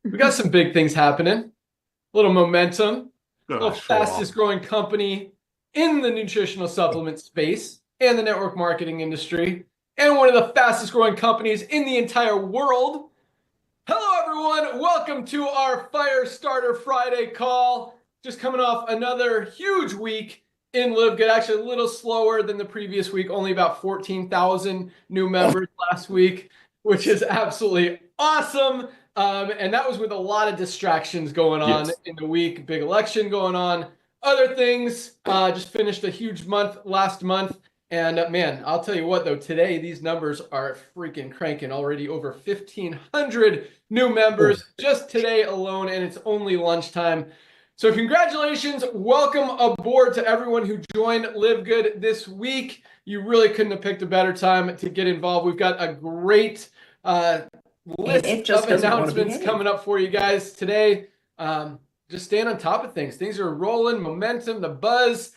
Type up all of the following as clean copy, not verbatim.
We got some big things happening. A little momentum. The Show fastest off. growing company in the nutritional supplement space and the network marketing industry, and one of the fastest growing companies in the entire world. Hello, everyone. Welcome to our Firestarter Friday call. Just coming off another huge week in LiveGood. Actually, a little slower than the previous week. Only about 14,000 new members last week, which is absolutely awesome. And that was with a lot of distractions going on Yes. in the week. Big election going on. Other things. Just finished a huge month last month. And man, I'll tell you what, though, today these numbers are freaking cranking. Already over 1,500 new members just today alone, and it's only lunchtime. So congratulations. Welcome aboard to everyone who joined LiveGood this week. You really couldn't have picked a better time to get involved. We've got a great list of announcements coming up for you guys today. Just staying on top of things. Things are rolling, momentum, the buzz.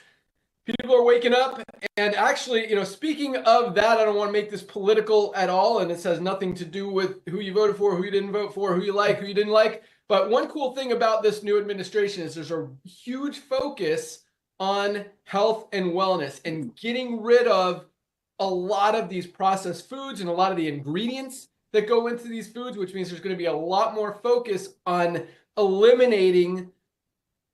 People are waking up. And actually, speaking of that, I don't want to make this political at all. And this has nothing to do with who you voted for, who you didn't vote for, who you like, who you didn't like. But one cool thing about this new administration is there's a huge focus on health and wellness and getting rid of a lot of these processed foods and a lot of the ingredients that go into these foods, which means there's going to be a lot more focus on eliminating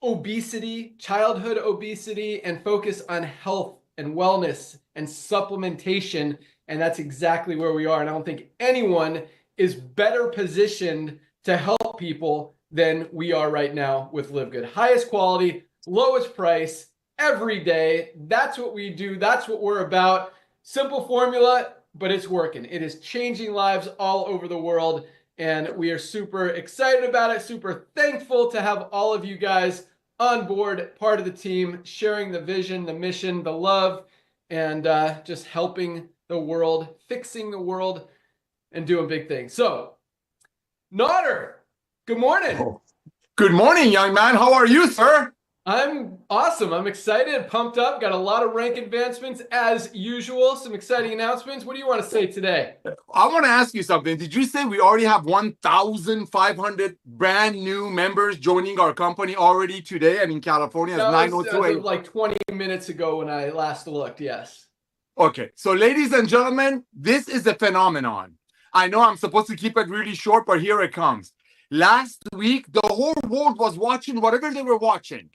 obesity, childhood obesity, and focus on health and wellness and supplementation. And that's exactly where we are. And I don't think anyone is better positioned to help people than we are right now with LiveGood. Highest quality, lowest price, every day. That's what we do. That's what we're about. Simple formula, but it's working. It is changing lives all over the world. And we are super excited about it, super thankful to have all of you guys on board, part of the team, sharing the vision, the mission, the love, and just helping the world, fixing the world, and doing big things. So, Nodder, good morning. Good morning, young man. How are you, sir? I'm awesome. I'm excited, pumped up, got a lot of rank advancements as usual, some exciting announcements. What do you want to say today? I want to ask you something. Did you say we already have 1,500 brand new members joining our company already today? And in California, it's 9:02 was like 20 minutes ago when I last looked, yes. Okay, so ladies and gentlemen, this is a phenomenon. I know I'm supposed to keep it really short, but here it comes. Last week, the whole world was watching whatever they were watching.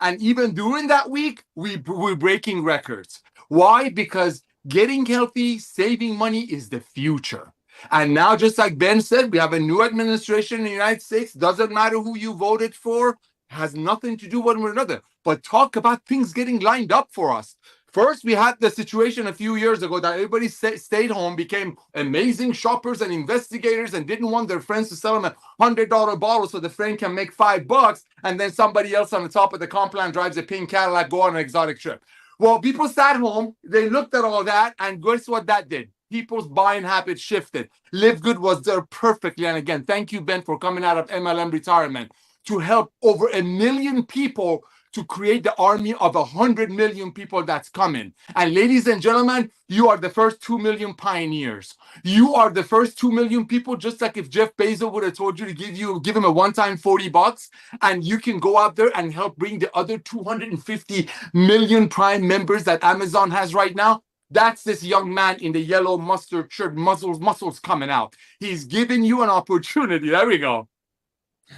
And even during that week, we're breaking records. Why? Because getting healthy, saving money is the future. And now, just like Ben said, we have a new administration in the United States. Doesn't matter who you voted for, has nothing to do one with another. But talk about things getting lined up for us. First, we had the situation a few years ago that everybody stayed home, became amazing shoppers and investigators, and didn't want their friends to sell them a $100 bottle so the friend can make $5, and then somebody else on the top of the compound drives a pink Cadillac, go on an exotic trip. Well, people sat home, they looked at all that, and guess what that did? People's buying habits shifted. LiveGood was there perfectly. And again, thank you, Ben, for coming out of MLM retirement to help over 1 million people to create the army of 100 million people that's coming. And ladies and gentlemen, you are the first 2 million pioneers. You are the first 2 million people, just like if Jeff Bezos would have told you to give him a one-time $40, and you can go out there and help bring the other 250 million Prime members that Amazon has right now. That's this young man in the yellow mustard shirt, muscles coming out. He's giving you an opportunity. There we go.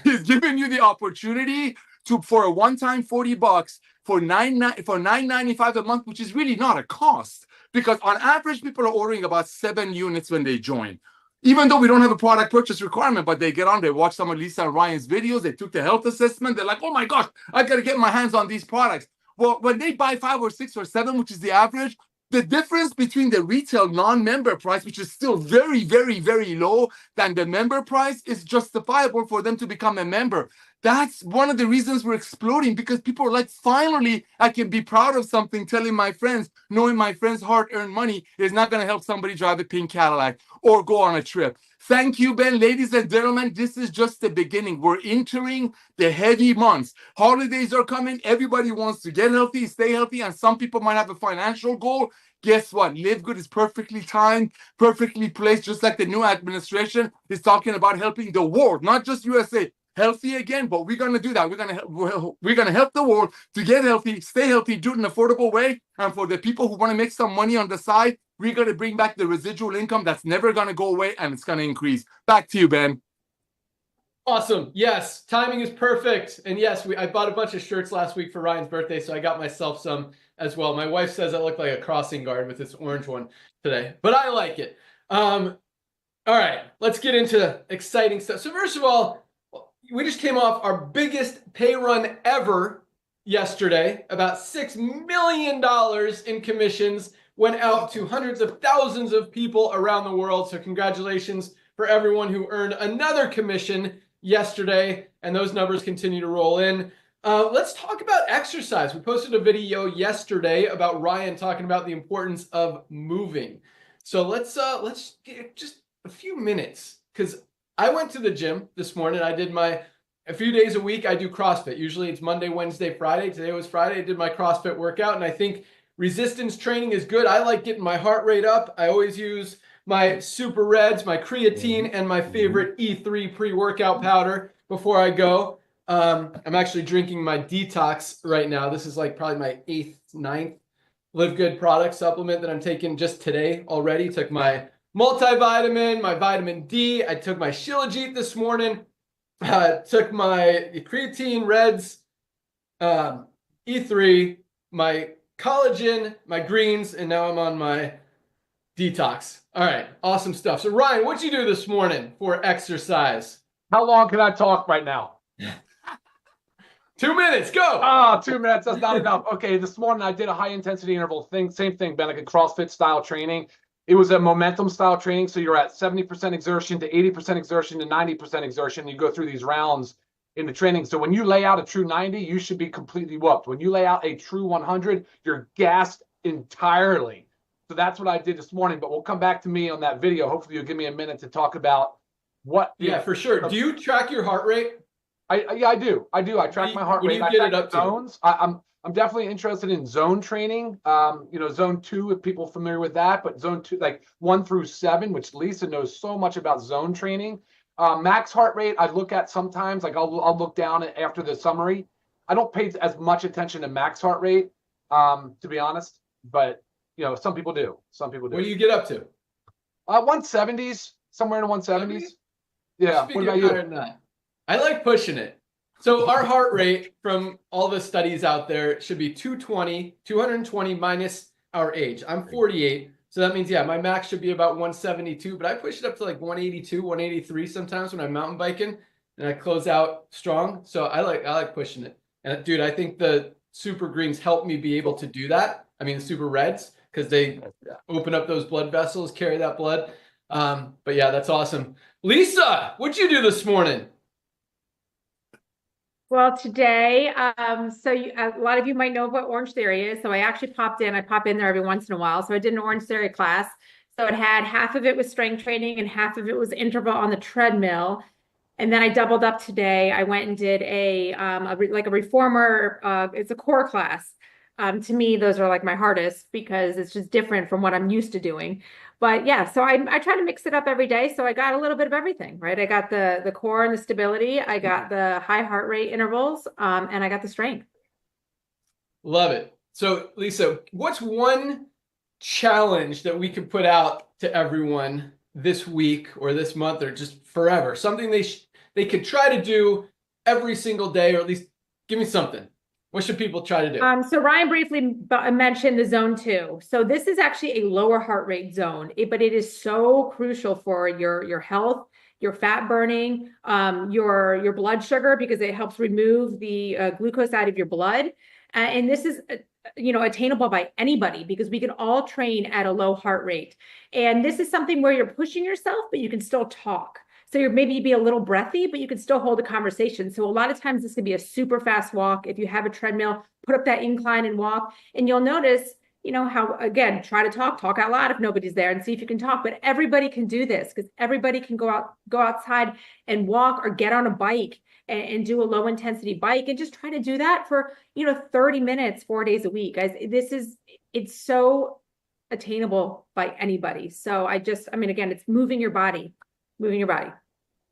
He's giving you the opportunity for a one-time $40 for $9.95 a month, which is really not a cost, because on average people are ordering about 7 units when they join. Even though we don't have a product purchase requirement, but they get on, they watch some of Lisa and Ryan's videos, they took the health assessment, they're like, oh my gosh, I gotta get my hands on these products. Well, when they buy 5 or 6 or 7, which is the average, the difference between the retail non-member price, which is still very, very, very low, than the member price, is justifiable for them to become a member. That's one of the reasons we're exploding, because people are like, finally, I can be proud of something, telling my friends, knowing my friends' hard-earned money is not going to help somebody drive a pink Cadillac or go on a trip. Thank you, Ben. Ladies and gentlemen, this is just the beginning. We're entering the heavy months. Holidays are coming. Everybody wants to get healthy, stay healthy, and some people might have a financial goal. Guess what? Live Good is perfectly timed, perfectly placed, just like the new administration is talking about helping the world, not just USA, healthy again. But we're gonna do that. We're gonna help the world to get healthy, stay healthy, do it in an affordable way. And for the people who want to make some money on the side, we're gonna bring back the residual income that's never gonna go away, and it's gonna increase. Back to you, Ben. Awesome. Yes, timing is perfect. And yes, I bought a bunch of shirts last week for Ryan's birthday, so I got myself some as well. My wife says I look like a crossing guard with this orange one today, but I like it. All right, let's get into exciting stuff. So first of all, we just came off our biggest pay run ever yesterday. About $6 million in commissions went out to hundreds of thousands of people around the world. So congratulations for everyone who earned another commission yesterday, and those numbers continue to roll in. Let's talk about exercise. We posted a video yesterday about Ryan talking about the importance of moving. So let's get just a few minutes, because I went to the gym this morning. I did a few days a week, I do CrossFit. Usually it's Monday, Wednesday, Friday. Today was Friday. I did my CrossFit workout, and I think resistance training is good. I like getting my heart rate up. I always use my Super Reds, my creatine, and my favorite E3 pre-workout powder before I go. I'm actually drinking my detox right now. This is like probably my 8th, 9th Live Good product supplement that I'm taking just today already. Took my multivitamin, my vitamin D. I took my Shilajit this morning. Took my creatine, Reds, E3, my collagen, my greens, and now I'm on my detox. All right, awesome stuff. So Ryan, what'd you do this morning for exercise? How long can I talk right now? 2 minutes, go. Ah, 2 minutes, that's not enough. Okay, this morning I did a high intensity interval thing, same thing, Ben, like a CrossFit style training. It was a momentum style training, so you're at 70% exertion to 80% exertion to 90% exertion. You go through these rounds in the training. So when you lay out a true 90, you should be completely whooped. When you lay out a true 100, you're gassed entirely. So that's what I did this morning, but we'll come back to me on that video. Hopefully you'll give me a minute to talk about what. Yeah, for sure. Do you track your heart rate? Yeah, I do. I track my heart rate. What do you get it up to? Zones. I'm definitely interested in zone training. Zone 2, if people are familiar with that, but zone 2, like 1 through 7, which Lisa knows so much about zone training. Max heart rate, I look at sometimes, like I'll look down after the summary. I don't pay as much attention to max heart rate, to be honest, but some people do. Some people do. What do you get up to? 170s, somewhere in the 170s. Yeah. What about you? I like pushing it. So our heart rate from all the studies out there should be 220 minus our age. I'm 48. So that means, yeah, my max should be about 172, but I push it up to like 182, 183 sometimes when I'm mountain biking, and I close out strong. So I like pushing it. And dude, I think the Super Greens help me be able to do that. I mean, the Super Reds, because they open up those blood vessels, carry that blood. But yeah, that's awesome. Lisa, what'd you do this morning? Well, today, a lot of you might know what Orange Theory is. So I actually popped in. I pop in there every once in a while. So I did an Orange Theory class. So it had half of it was strength training and half of it was interval on the treadmill. And then I doubled up today. I went and did a reformer. It's a core class. To me, those are like my hardest because it's just different from what I'm used to doing. But yeah, so I try to mix it up every day. So I got a little bit of everything, right? I got the core and the stability. I got the high heart rate intervals, and I got the strength. Love it. So Lisa, what's one challenge that we could put out to everyone this week or this month or just forever? Something they could try to do every single day, or at least give me something. What should people try to do? So Ryan briefly mentioned the zone 2. So this is actually a lower heart rate zone, but it is so crucial for your health, your fat burning, your blood sugar, because it helps remove the glucose out of your blood. And this is attainable by anybody because we can all train at a low heart rate. And this is something where you're pushing yourself, but you can still talk. So you're maybe be a little breathy, but you can still hold a conversation. So a lot of times this can be a super fast walk. If you have a treadmill, put up that incline and walk, and you'll notice, how, again, try to talk out loud if nobody's there and see if you can talk, but everybody can do this because everybody can go outside and walk or get on a bike and do a low intensity bike and just try to do that for, 30 minutes, 4 days a week. Guys, it's so attainable by anybody. So I mean, again, it's moving your body, moving your body.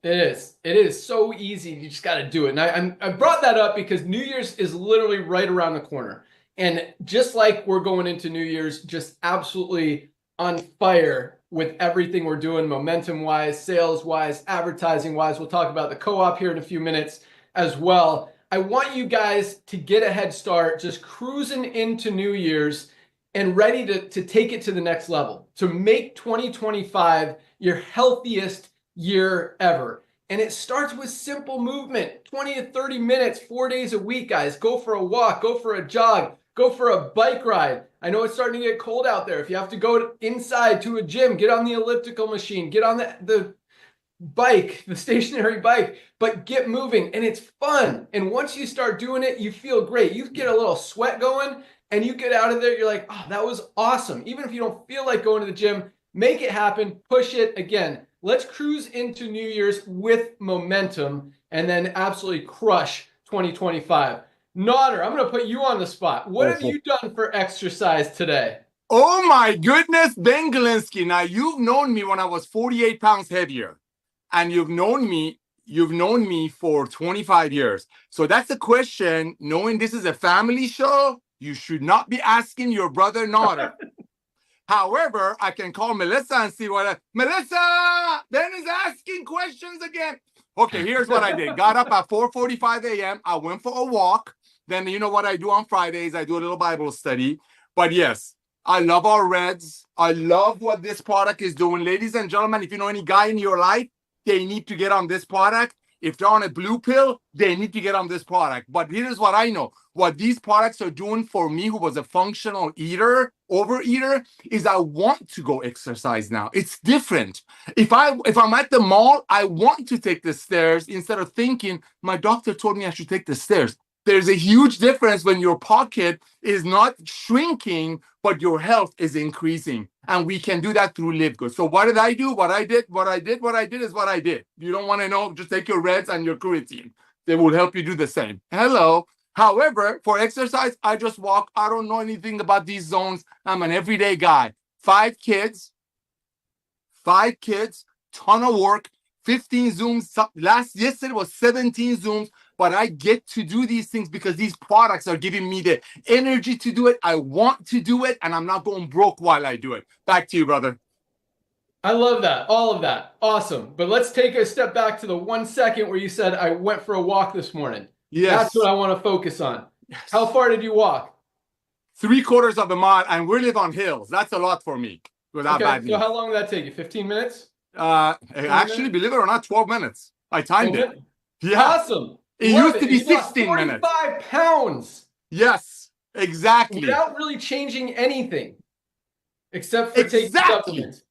It is. It is so easy. You just got to do it. And I brought that up because New Year's is literally right around the corner. And just like we're going into New Year's, just absolutely on fire with everything we're doing, momentum-wise, sales-wise, advertising-wise. We'll talk about the co-op here in a few minutes as well. I want you guys to get a head start, just cruising into New Year's and ready to take it to the next level, to make 2025 your healthiest year ever. And it starts with simple movement, 20 to 30 minutes, 4 days a week, guys. Go for a walk, go for a jog, go for a bike ride. I know it's starting to get cold out there. If you have to go inside to a gym, get on the elliptical machine, get on the bike, the stationary bike, but get moving, and it's fun. And once you start doing it, you feel great. You get a little sweat going and you get out of there, you're like, oh, that was awesome. Even if you don't feel like going to the gym, make it happen, push it. Again, let's cruise into New Year's with momentum and then absolutely crush 2025. Nodder, I'm going to put you on the spot. What have you done for exercise today? Oh my goodness, Ben Glinsky. Now, you've known me when I was 48 pounds heavier, and you've known me for 25 years. So that's the question. Knowing this is a family show, you should not be asking your brother Nodder. However, I can call Melissa and see Melissa, Ben is asking questions again. Okay, here's what I did. Got up at 4:45 a.m. I went for a walk. Then you know what I do on Fridays? I do a little Bible study. But yes, I love our Reds. I love what this product is doing. Ladies and gentlemen, if you know any guy in your life, they need to get on this product. If they're on a blue pill, they need to get on this product. But here's what I know. What these products are doing for me, who was a functional overeater, is I want to go exercise now. It's different. If I'm at the mall, I want to take the stairs instead of thinking, my doctor told me I should take the stairs. There's a huge difference when your pocket is not shrinking, but your health is increasing. And we can do that through LiveGood. So what did I do? What I did is what I did. You don't want to know, just take your Reds and your creatine. They will help you do the same. Hello. However, for exercise, I just walk. I don't know anything about these zones. I'm an everyday guy. 5 kids, ton of work, 15 Zooms. Yesterday was 17 Zooms. But I get to do these things because these products are giving me the energy to do it. I want to do it, and I'm not going broke while I do it. Back to you, brother. I love that. All of that. Awesome. But let's take a step back to the 1 second where you said, I went for a walk this morning. Yes. That's what I want to focus on. Yes. How far did you walk? 3/4 of a mile, and we live on hills. That's a lot for me. Without bad news. So how long did that take you? 15 minutes? Actually, believe it or not, 12 minutes. I timed it. Yeah. Awesome. It used to be 16 minutes. 45 pounds. Yes, exactly. Without really changing anything, except for taking supplements.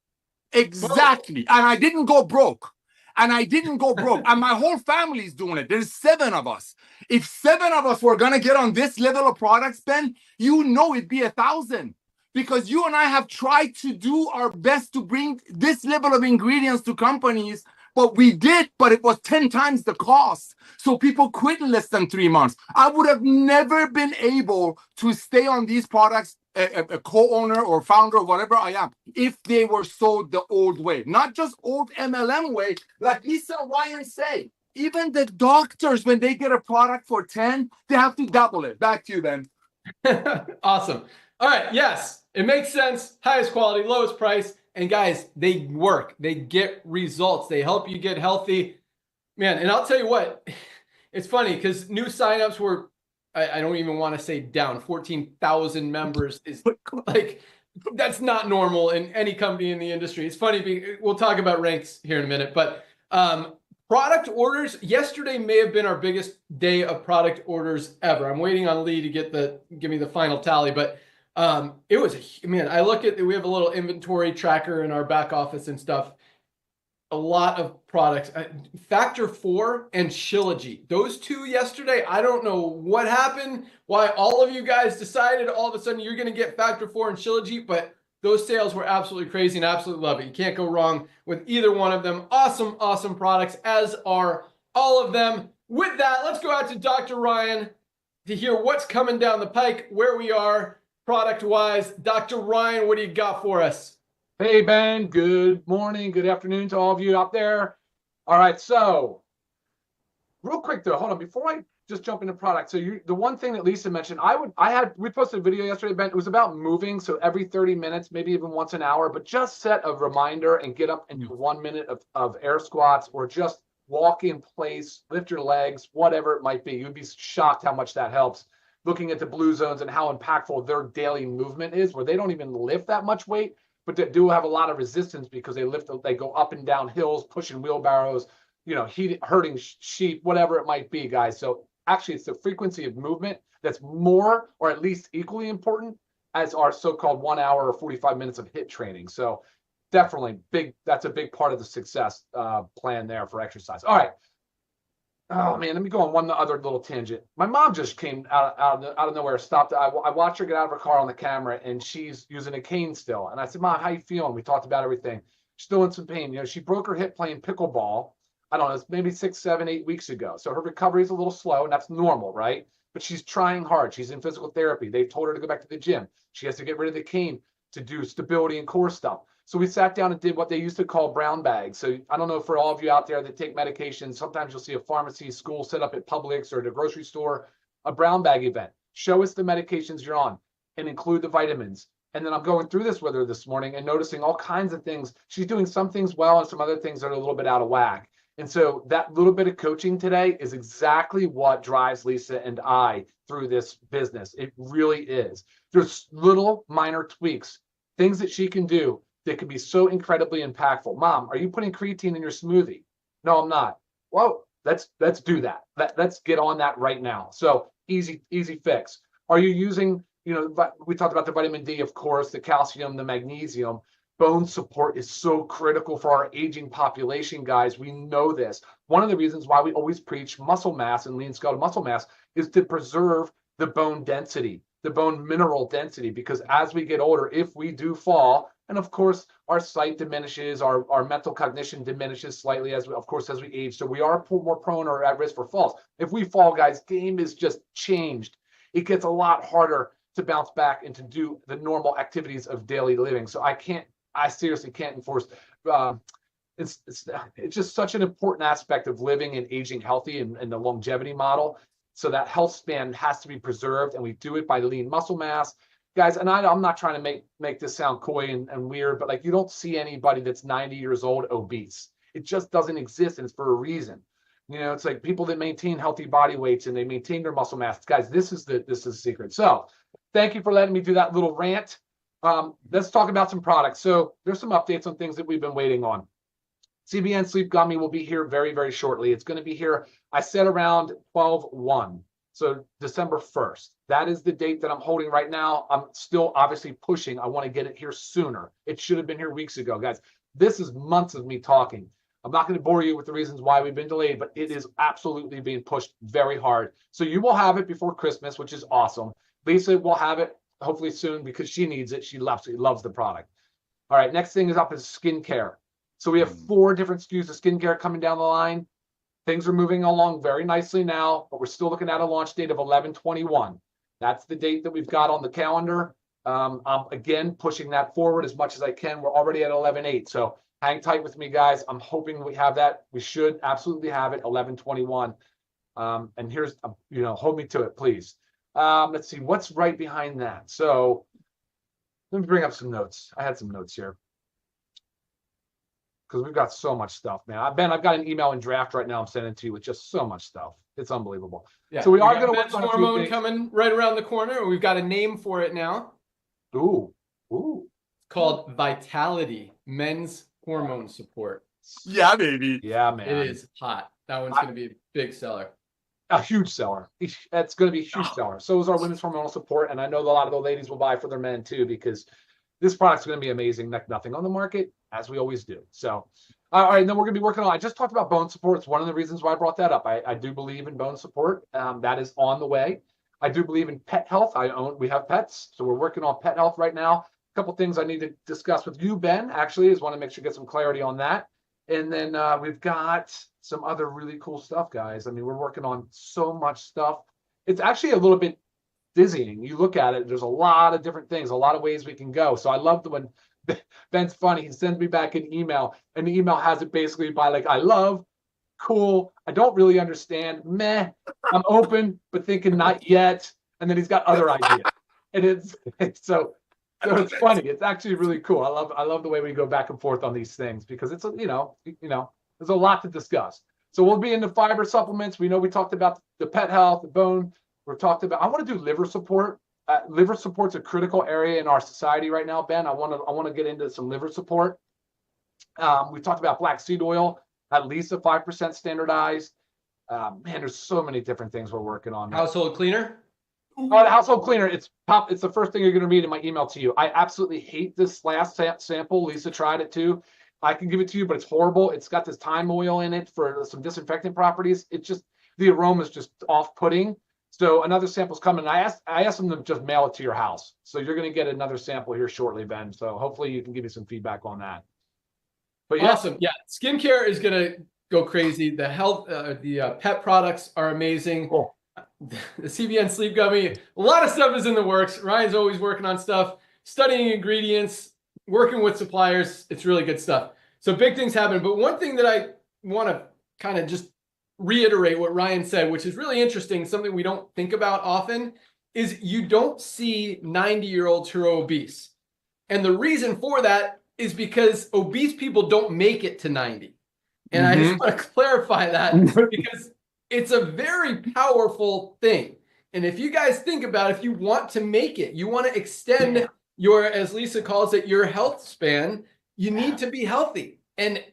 Exactly. And I didn't go broke. And my whole family's doing it. There's 7 of us. If 7 of us were going to get on this level of products, Ben, you know it'd be 1,000. Because you and I have tried to do our best to bring this level of ingredients to companies. But we did, but it was 10 times the cost. So people quit in less than 3 months. I would have never been able to stay on these products, a co-owner or founder or whatever I am, if they were sold the old way. Not just old MLM way, like Lisa and Ryan say. Even the doctors, when they get a product for 10, they have to double it. Back to you, Ben. Awesome. All right. Yes, it makes sense. Highest quality, lowest price. And guys, they work. They get results. They help you get healthy. Man, and I'll tell you what, it's funny because new signups were, I don't even want to say down, 14,000 members is like, that's not normal in any company in the industry. It's funny, we'll talk about ranks here in a minute, but product orders, yesterday may have been our biggest day of product orders ever. I'm waiting on Lee to give me the final tally, but it was, man, I look at, we have a little inventory tracker in our back office and stuff. A lot of products, Factor 4 and Shilajit. Those 2 yesterday, I don't know what happened, why all of you guys decided all of a sudden you're going to get Factor 4 and Shilajit, but those sales were absolutely crazy and absolutely love it. You can't go wrong with either one of them. Awesome, awesome products, as are all of them. With that, let's go out to Dr. Ryan to hear what's coming down the pike, where we are. product-wise. Dr. Ryan, what do you got for us? Hey, Ben. Good morning. Good afternoon to all of you out there. All right. So real quick, though, hold on. Before I just jump into product. So the one thing that Lisa mentioned, we posted a video yesterday, Ben. It was about moving. So every 30 minutes, maybe even once an hour, but just set a reminder and get up and do 1 minute of air squats, or just walk in place, lift your legs, whatever it might be. You'd be shocked how much that helps. Looking at the blue zones and how impactful their daily movement is, where they don't even lift that much weight, but they do have a lot of resistance because they go up and down hills, pushing wheelbarrows, herding sheep, whatever it might be, guys. So actually, it's the frequency of movement that's more, or at least equally important, as our so-called 1 hour or 45 minutes of HIIT training. So definitely that's a big part of the success plan there for exercise. All right. Oh man, let me go on one other little tangent. My mom just came out of nowhere, stopped. I watched her get out of her car on the camera, and she's using a cane still. And I said, Mom, how you feeling? We talked about everything. She's still in some pain. She broke her hip playing pickleball. I don't know, it's maybe 6, 7, 8 weeks ago. So her recovery is a little slow, and that's normal, right? But she's trying hard. She's in physical therapy. They've told her to go back to the gym. She has to get rid of the cane to do stability and core stuff. So we sat down and did what they used to call brown bags. So I don't know, for all of you out there that take medications, sometimes you'll see a pharmacy, school set up at Publix or at a grocery store, a brown bag event. Show us the medications you're on and include the vitamins. And then I'm going through this with her this morning and noticing all kinds of things. She's doing some things well and some other things that are a little bit out of whack. And so that little bit of coaching today is exactly what drives Lisa and I through this business. It really is. There's little minor tweaks, things that she can do that can be so incredibly impactful. Mom, are you putting creatine in your smoothie? No, I'm not. Well, let's do that. Let's get on that right now. So easy fix. Are you using, we talked about the vitamin D, of course, the calcium, the magnesium. Bone support is so critical for our aging population, guys. We know this. One of the reasons why we always preach muscle mass and lean skeletal muscle mass is to preserve the bone density, the bone mineral density, because as we get older, if we do fall, and of course, our sight diminishes, our mental cognition diminishes slightly as we age. So we are more prone or at risk for falls. If we fall, guys, game is just changed. It gets a lot harder to bounce back and to do the normal activities of daily living. So I seriously can't enforce. It's just such an important aspect of living and aging healthy and the longevity model. So that health span has to be preserved, and we do it by lean muscle mass, guys. And I'm not trying to make this sound coy and weird, but you don't see anybody that's 90 years old obese. It just doesn't exist, and it's for a reason. It's like people that maintain healthy body weights and they maintain their muscle mass. Guys, this is the secret. So thank you for letting me do that little rant. Let's talk about some products. So there's some updates on things that we've been waiting on. CBN Sleep Gummy will be here very, very shortly. It's going to be here, I said, around 12/1, so December 1st. That is the date that I'm holding right now. I'm still obviously pushing. I want to get it here sooner. It should have been here weeks ago, guys. This is months of me talking. I'm not going to bore you with the reasons why we've been delayed, but it is absolutely being pushed very hard. So you will have it before Christmas, which is awesome. Lisa will have it hopefully soon because she needs it. She loves the product. All right, next thing is up is skincare. So we have 4 different SKUs of skincare coming down the line. Things are moving along very nicely now, but we're still looking at a launch date of 11/21. That's the date that we've got on the calendar. I'm again pushing that forward as much as I can. We're already at 11/8, so hang tight with me, guys. I'm hoping we have that. We should absolutely have it 11/21. And here's, hold me to it, please. Let's see what's right behind that. So let me bring up some notes. I had some notes here because we've got so much stuff, man. Ben, I've got an email in draft right now. I'm sending to you with just so much stuff. It's unbelievable. Yeah. So we are going to work on hormone coming right around the corner. We've got a name for it now. Ooh. It's called Vitality Men's Hormone Support. Yeah, baby. Yeah, man. It is hot. That one's going to be a big seller. A huge seller. That's going to be a huge seller. So is our women's hormonal support, and I know a lot of the ladies will buy for their men too, because this product's going to be amazing. Nothing on the market, as we always do. So, all right, and then we're going to be working on. I just talked about bone support. It's one of the reasons why I brought that up. I do believe in bone support. That is on the way. I do believe in pet health. We have pets, so we're working on pet health right now. A couple things I need to discuss with you, Ben. Actually, is want to make sure get some clarity on that. And then we've got some other really cool stuff, guys. I mean, we're working on so much stuff. It's actually a little bit dizzying. You look at it, there's a lot of different things, a lot of ways we can go. So I love when Ben's funny. He sends me back an email, and the email has it basically by like, I love, cool, I don't really understand, meh, I'm open, but thinking not yet. And then he's got other ideas. And so it's funny. It's actually really cool. I love the way we go back and forth on these things, because it's there's a lot to discuss. So we'll be into fiber supplements. We know we talked about the pet health, the bone. We're talked about. I want to do liver support. Liver support's a critical area in our society right now, Ben. I want to get into some liver support. We talked about black seed oil, at least a 5% standardized. Man, there's so many different things we're working on. Household cleaner. Oh, the household cleaner. It's the first thing you're going to read in my email to you. I absolutely hate this last sample. Lisa tried it too. I can give it to you, but it's horrible. It's got this thyme oil in it for some disinfectant properties. It's just, the aroma is just off-putting. So another sample's coming. I asked them to just mail it to your house. So you're going to get another sample here shortly, Ben. So hopefully you can give me some feedback on that. But yeah. Awesome. Yeah. Skincare is going to go crazy. The health, the pet products are amazing. Cool. The CBN sleep gummy, a lot of stuff is in the works. Ryan's always working on stuff, studying ingredients, working with suppliers. It's really good stuff. So big things happen. But one thing that I want to kind of just reiterate what Ryan said, which is really interesting, something we don't think about often, is you don't see 90-year-olds who are obese. And the reason for that is because obese people don't make it to 90. And I just want to clarify that, because it's a very powerful thing. And if you guys think about it, if you want to make it, you want to extend your, as Lisa calls it, your health span, you need to be healthy. And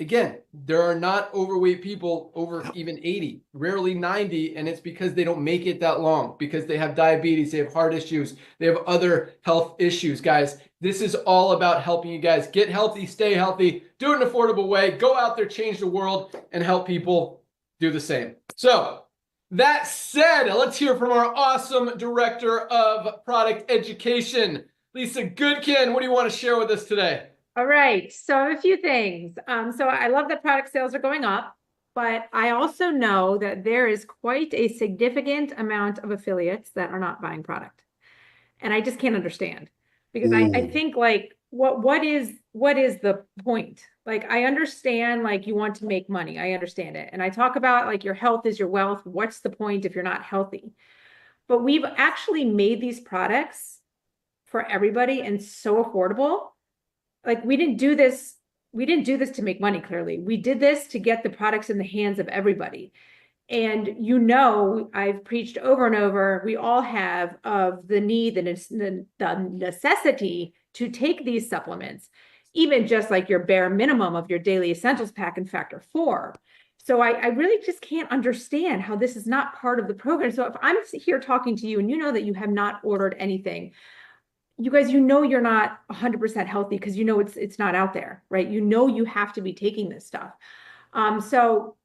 again, there are not overweight people over even 80, rarely 90. And it's because they don't make it that long, because they have diabetes, they have heart issues, they have other health issues. Guys, this is all about helping you guys get healthy, stay healthy, do it in an affordable way, go out there, change the world, and help people do the same. So that said, let's hear from our awesome director of product education, Lisa Goodkin. What do you want to share with us today? All right, so a few things. So I love that product sales are going up, but I also know that there is quite a significant amount of affiliates that are not buying product. And I just can't understand, because I think, like, what is the point? Like, I understand, like, you want to make money. I understand it. And I talk about, like, your health is your wealth. What's the point if you're not healthy? But we've actually made these products for everybody and so affordable. Like, we didn't do this to make money, clearly. We did this to get the products in the hands of everybody. And I've preached over and over, we all have, of the need, the necessity to take these supplements, even just like your bare minimum of your daily essentials pack and factor 4. So I really just can't understand how this is not part of the program. So if I'm here talking to you and you know that you have not ordered anything, you guys, you're not 100% healthy, because it's not out there, right? You have to be taking this stuff. So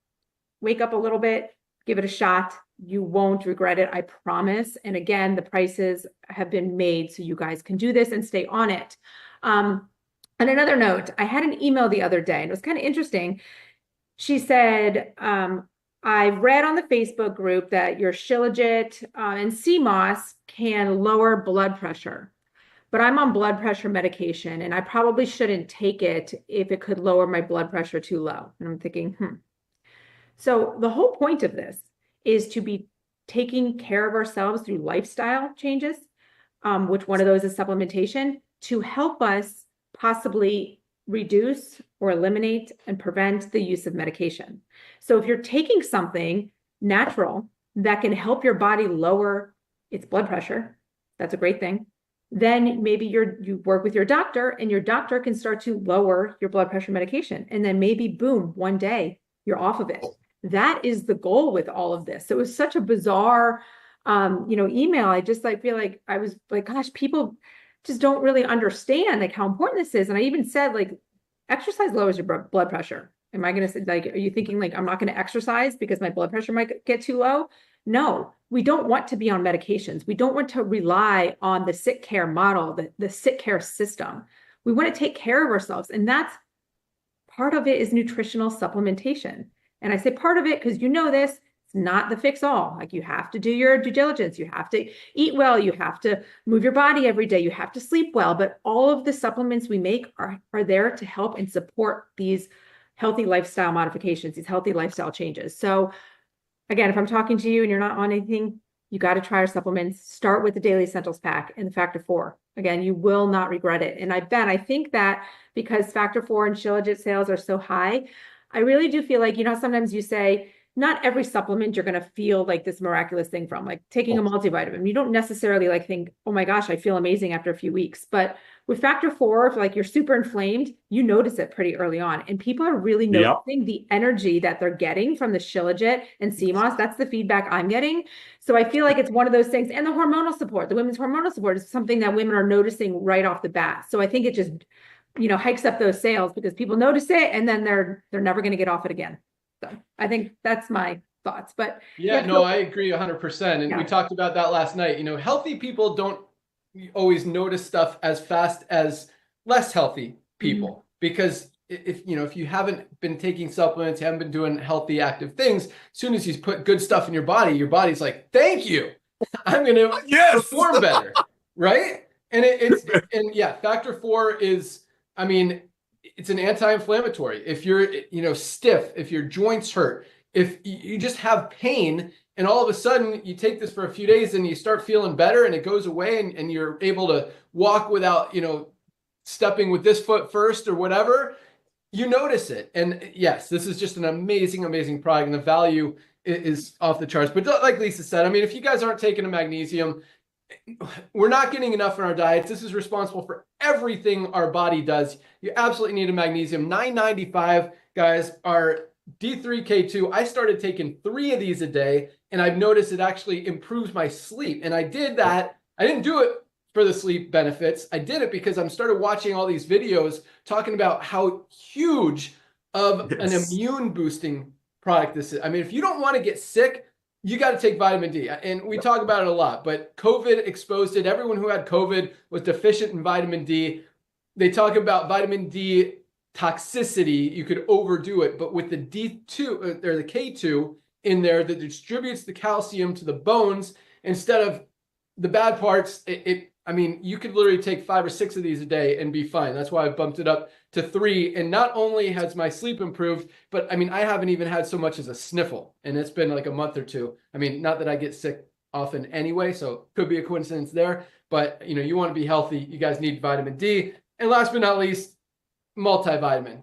wake up a little bit, give it a shot. You won't regret it, I promise. And again, the prices have been made so you guys can do this and stay on it. On another note, I had an email the other day, and it was kind of interesting. She said, I read on the Facebook group that your Shilajit and CMOS can lower blood pressure, but I'm on blood pressure medication, and I probably shouldn't take it if it could lower my blood pressure too low. And I'm thinking, So the whole point of this is to be taking care of ourselves through lifestyle changes, which one of those is supplementation, to help us possibly reduce or eliminate and prevent the use of medication. So if you're taking something natural that can help your body lower its blood pressure, that's a great thing. Then maybe you work with your doctor, and your doctor can start to lower your blood pressure medication. And then maybe, boom, one day you're off of it. That is the goal with all of this. So it was such a bizarre, email. I just feel like I was like, gosh, people just don't really understand like how important this is. And I even said, like, exercise lowers your blood pressure. Am I going to say, like, are you thinking like I'm not going to exercise because my blood pressure might get too low? No, we don't want to be on medications. We don't want to rely on the sick care model, the sick care system. We want to take care of ourselves. And that's part of it, is nutritional supplementation. And I say part of it because this, it's not the fix all. Like you have to do your due diligence. You have to eat well. You have to move your body every day. You have to sleep well. But all of the supplements we make are there to help and support these healthy lifestyle modifications, these healthy lifestyle changes. So again, if I'm talking to you and you're not on anything, you got to try our supplements. Start with the Daily Essentials Pack and the Factor 4. Again, you will not regret it. And I think that because Factor 4 and Shilajit sales are so high, I really do feel like, sometimes you say, not every supplement you're going to feel like this miraculous thing from, like taking a multivitamin. You don't necessarily like think, oh my gosh, I feel amazing after a few weeks. But with Factor 4, if like you're super inflamed, you notice it pretty early on. And people are really noticing the energy that they're getting from the Shilajit and CMOS. That's the feedback I'm getting. So I feel like it's one of those things. And the hormonal support, the women's hormonal support is something that women are noticing right off the bat. So I think it just, hikes up those sales because people notice it and then they're never going to get off it again. So I think that's my thoughts. But I agree 100%. And we talked about that last night. Healthy people don't always notice stuff as fast as less healthy people, because if you haven't been taking supplements, haven't been doing healthy, active things, as soon as you put good stuff in your body's like, thank you, I'm going to perform better. Right. And Factor 4 is, it's an anti-inflammatory. If you're, stiff, if your joints hurt, if you just have pain, and all of a sudden you take this for a few days and you start feeling better and it goes away and you're able to walk without, stepping with this foot first or whatever, you notice it. And yes, this is just an amazing, amazing product, and the value is off the charts. But like Lisa said, if you guys aren't taking a magnesium, we're not getting enough in our diets. This is responsible for everything our body does. You absolutely need a magnesium. $9.95, guys, are D3K2. I started taking 3 of these a day, and I've noticed it actually improves my sleep. And I did that. I didn't do it for the sleep benefits. I did it because I started watching all these videos talking about how huge of an immune boosting product this is. If you don't want to get sick, you got to take vitamin D. And we talk about it a lot, but COVID exposed it. Everyone who had COVID was deficient in vitamin D. They talk about vitamin D toxicity. You could overdo it, but with the D2 or the K2 in there that distributes the calcium to the bones instead of the bad parts, you could literally take 5 or 6 of these a day and be fine. That's why I bumped it up to 3. And not only has my sleep improved, but I haven't even had so much as a sniffle, and it's been like a month or two. Not that I get sick often anyway, so could be a coincidence there, but you want to be healthy. You guys need vitamin D. And last but not least, multivitamin.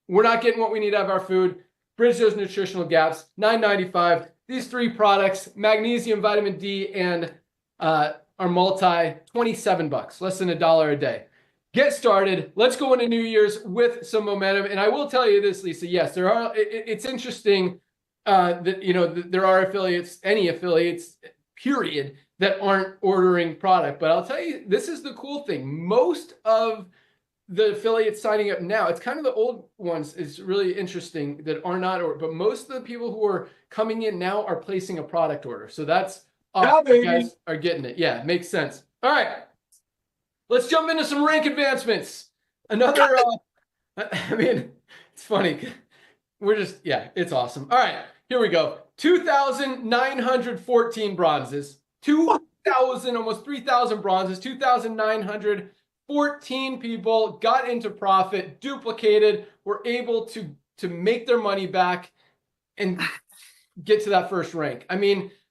We're not getting what we need out of our food. Bridge those nutritional gaps. $9.95. These 3 products, magnesium, vitamin D, and our multi, $27, less than $1 a day. Get started. Let's go into New Year's with some momentum. And I will tell you this, Lisa. Yes, there are. It's interesting that there are any affiliates, period, that aren't ordering product. But I'll tell you, this is the cool thing. Most of the affiliates signing up now, it's kind of the old ones. It's really interesting that are not, but most of the people who are coming in now are placing a product order. So that's awesome. You guys are getting it. Yeah, it makes sense. All right. Let's jump into some rank advancements. Another, it's funny. It's awesome. All right, here we go. 2,914 bronzes, 2,000, almost 3,000 bronzes, 2,914 people got into profit, duplicated, were able to make their money back and get to that first rank.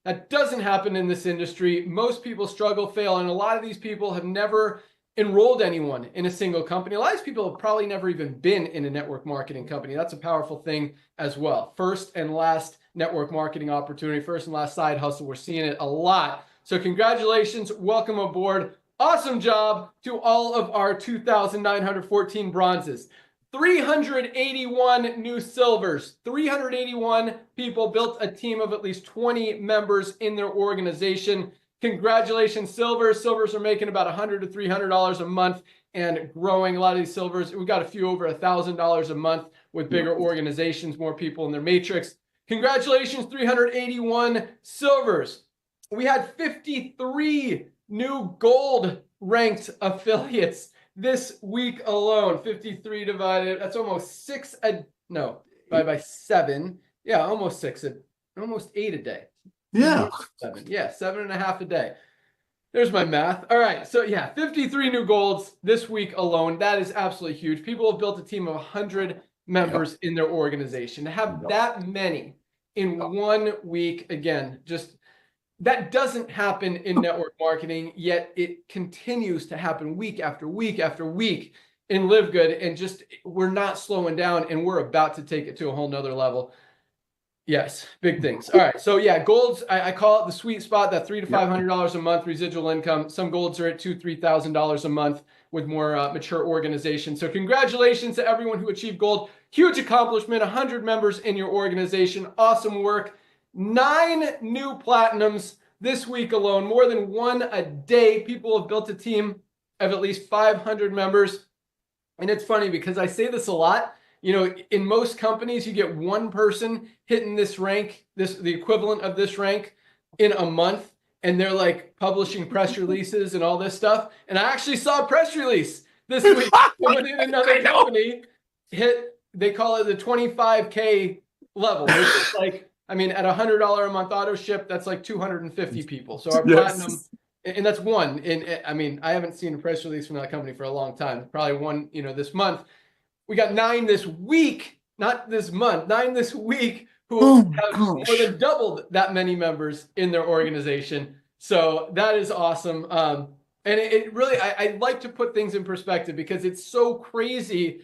That doesn't happen in this industry. Most people struggle, fail, and a lot of these people have never enrolled anyone in a single company. A lot of these people have probably never even been in a network marketing company. That's a powerful thing as well. First and last network marketing opportunity, first and last side hustle. We're seeing it a lot. So congratulations, welcome aboard. Awesome job to all of our 2,914 bronzes. 381 new silvers. 381 people built a team of at least 20 members in their organization. Congratulations, silvers. Silvers are making about $100 to $300 a month and growing. A lot of these silvers, we got a few over $1,000 a month with bigger organizations, more people in their matrix. Congratulations, 381 silvers. We had 53 new gold ranked affiliates this week alone. 53 divided, that's almost 6, by 7. Yeah, almost 6 almost 8 a day. Yeah. 7. Yeah, 7.5 a day. There's my math. All right. So yeah, 53 new golds this week alone. That is absolutely huge. People have built a team of 100 members in their organization. To have that many in 1 week, again, just that doesn't happen in network marketing, yet it continues to happen week after week after week in Live Good. And just we're not slowing down, and we're about to take it to a whole nother level. Yes, big things. All right, so yeah, golds. I call it the sweet spot. That $300 to $500 a month residual income. Some golds are at $2,000-$3,000 a month with more mature organizations. So congratulations to everyone who achieved gold. Huge accomplishment. 100 members in your organization. Awesome work. 9 new platinums this week alone. More than 1 a day. People have built a team of at least 500 members. And it's funny because I say this a lot. You know, in most companies, you get 1 person hitting this rank, the equivalent of this rank in a month, and they're like publishing press releases and all this stuff. And I actually saw a press release this week. Someone in another company hit, they call it the 25K level. It's like, I mean, at $100 a month auto ship, that's like 250 people. So our platinum, and that's 1. And I mean, I haven't seen a press release from that company for a long time. Probably 1, you know, this month. We got 9 this week, not this month, 9 this week who have more than doubled that many members in their organization. So that is awesome. And it really, I like to put things in perspective because it's so crazy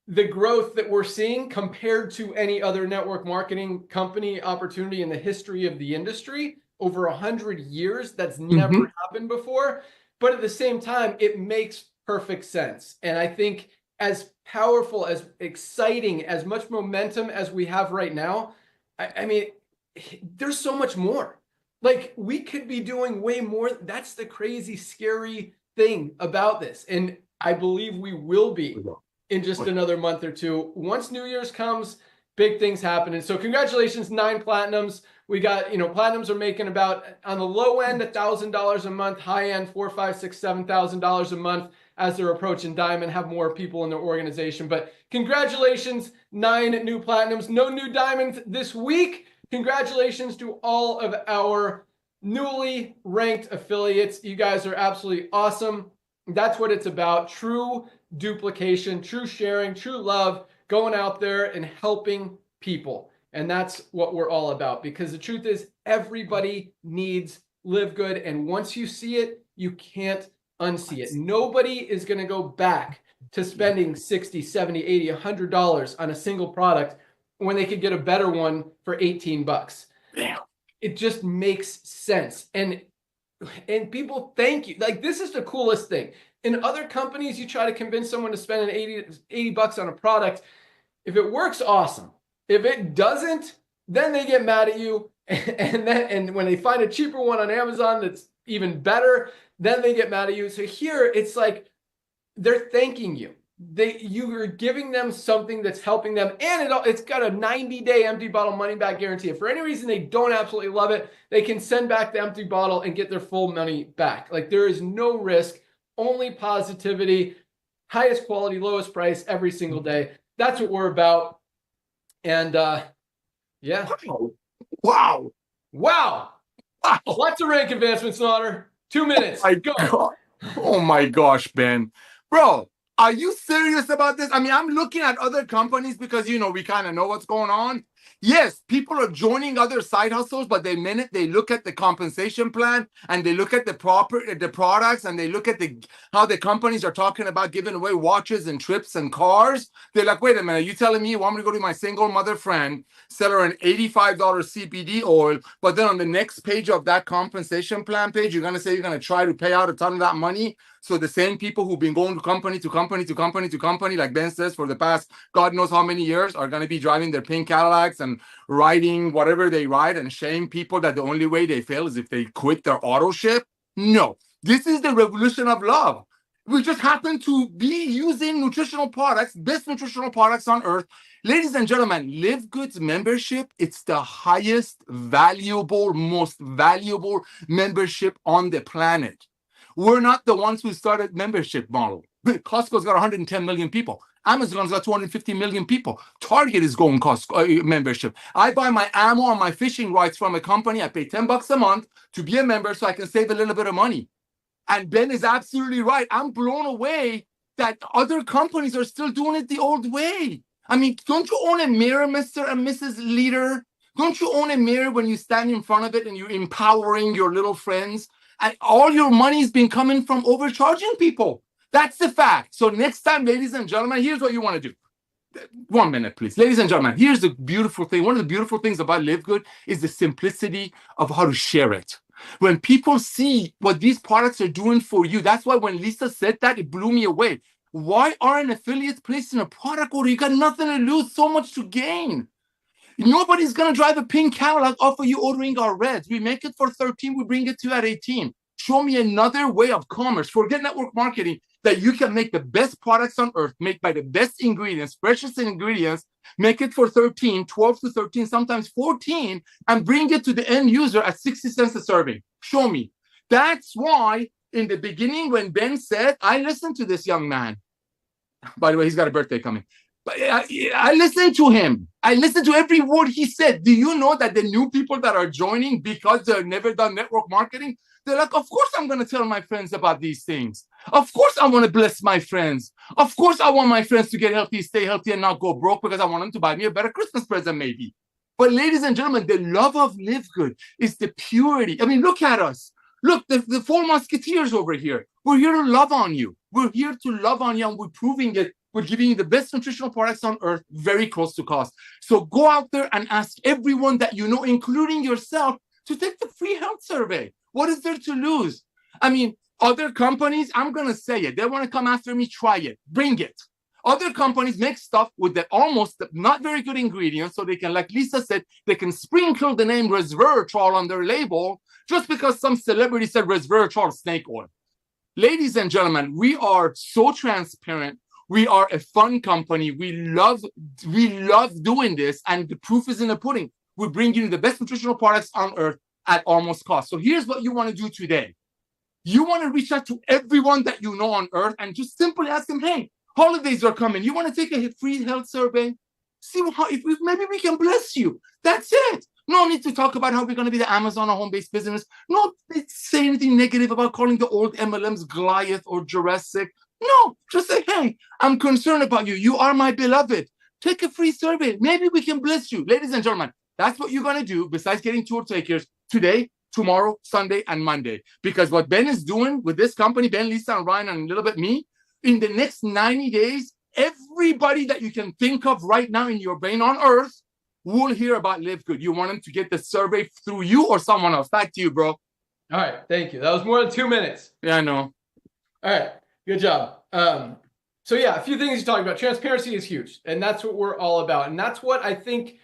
the growth that we're seeing compared to any other network marketing company opportunity in the history of the industry. Over 100 years, that's never happened before. But at the same time, it makes perfect sense. And I think as powerful, as exciting, as much momentum as we have right now, I mean, there's so much more. Like, we could be doing way more. That's the crazy, scary thing about this. And I believe we will be in just another month or 2. Once New Year's comes, big things happen. And so congratulations, 9 platinums. We got, you know, platinums are making about, on the low end, $1,000 a month, high end, $4,000, $5,000, $6,000, $7,000 a month as they're approaching diamond, have more people in their organization. But congratulations, 9 new platinums, no new diamonds this week. Congratulations to all of our newly ranked affiliates. You guys are absolutely awesome. That's what it's about. True duplication, true sharing, true love, going out there and helping people. And that's what we're all about, because the truth is everybody needs Live Good. And once you see it, you can't unsee it. Nobody is going to go back to spending $60, $70, $80, $100 on a single product when they could get a better one for 18 bucks. It just makes sense. And people thank you. Like, this is the coolest thing. In other companies, you try to convince someone to spend an 80 bucks on a product. If it works, awesome. If it doesn't, then they get mad at you. And when they find a cheaper one on Amazon that's even better, then they get mad at you. So here it's like they're thanking you. You are giving them something that's helping them, and it's got a 90-day empty bottle money back guarantee. If for any reason they don't absolutely love it, they can send back the empty bottle and get their full money back. Like, there is no risk, only positivity, highest quality, lowest price every single day. That's what we're about. And yeah. Wow. Lots of rank advancements, Slaughter. 2 minutes. Go. Oh my gosh, Ben. Bro, are you serious about this? I mean, I'm looking at other companies because, you know, we kind of know what's going on. Yes, people are joining other side hustles, but the minute they look at the compensation plan and they look at the products and they look at how the companies are talking about giving away watches and trips and cars, they're like, wait a minute, you telling me you want me to go to my single mother friend, sell her an $85 CBD oil, but then on the next page of that compensation plan page, you're going to say you're going to try to pay out a ton of that money? So the same people who've been going to company to company to company to company, like Ben says, for the past God knows how many years, are going to be driving their pink Cadillacs and riding whatever they ride and shame people that the only way they fail is if they quit their auto ship? No, this is the revolution of love. We just happen to be using nutritional products, best nutritional products on earth. Ladies and gentlemen, Live Good's membership, it's the highest valuable, most valuable membership on the planet. We're not the ones who started membership model. Costco's got 110 million people. Amazon's got 250 million people. Target is going Costco membership. I buy my ammo and my fishing rights from a company. I pay $10 a month to be a member so I can save a little bit of money. And Ben is absolutely right. I'm blown away that other companies are still doing it the old way. I mean, don't you own a mirror, Mr. and Mrs. Leader? Don't you own a mirror when you stand in front of it and you're empowering your little friends? And all your money's been coming from overcharging people. That's the fact. So next time, ladies and gentlemen, here's what you want to do. 1 minute, please. Ladies and gentlemen, here's the beautiful thing. One of the beautiful things about Live Good is the simplicity of how to share it. When people see what these products are doing for you, that's why when Lisa said that, it blew me away. Why aren't affiliates placing a product order? You got nothing to lose, so much to gain. Nobody's going to drive a pink Cadillac off of you ordering our reds. We make it for 13, we bring it to you at 18. Show me another way of commerce. Forget network marketing, that you can make the best products on earth, made by the best ingredients, freshest ingredients, make it for 13, 12 to 13, sometimes 14, and bring it to the end user at 60 cents a serving. Show me. That's why in the beginning, when Ben said, I listened to this young man. By the way, he's got a birthday coming. But I listened to him. I listened to every word he said. Do you know that the new people that are joining because they've never done network marketing, they're like, of course I'm going to tell my friends about these things. Of course I want to bless my friends. Of course I want my friends to get healthy, stay healthy, and not go broke because I want them to buy me a better Christmas present maybe. But ladies and gentlemen, the love of Live Good is the purity. I mean, look at us. Look, the four musketeers over here. We're here to love on you. We're here to love on you, and we're proving it. We're giving you the best nutritional products on earth, very close to cost. So go out there and ask everyone that you know, including yourself, to take the free health survey. What is there to lose? I mean, other companies, I'm going to say it. They want to come after me, try it. Bring it. Other companies make stuff with the almost not very good ingredients, so they can, like Lisa said, they can sprinkle the name resveratrol on their label just because some celebrity said resveratrol snake oil. Ladies and gentlemen, we are so transparent. We are a fun company. We love doing this, and the proof is in the pudding. We bring you the best nutritional products on earth at almost cost. So here's what you want to do today. You want to reach out to everyone that you know on earth and just simply ask them, hey, holidays are coming. You want to take a free health survey? See how, if maybe we can bless you. That's it. No need to talk about how we're going to be the Amazon or home-based business. No, say anything negative about calling the old MLMs Goliath or Jurassic. No, just say, hey, I'm concerned about you. You are my beloved. Take a free survey. Maybe we can bless you. Ladies and gentlemen, that's what you're going to do besides getting tour takers today, tomorrow, Sunday, and Monday. Because what Ben is doing with this company, Ben, Lisa, and Ryan, and a little bit me, in the next 90 days, everybody that you can think of right now in your brain on earth will hear about Live Good. You want them to get the survey through you or someone else. Back to you, bro. All right. Thank you. That was more than 2 minutes. Yeah, I know. All right. Good job. So yeah, a few things you talked about. Transparency is huge, and that's what we're all about. And that's what I think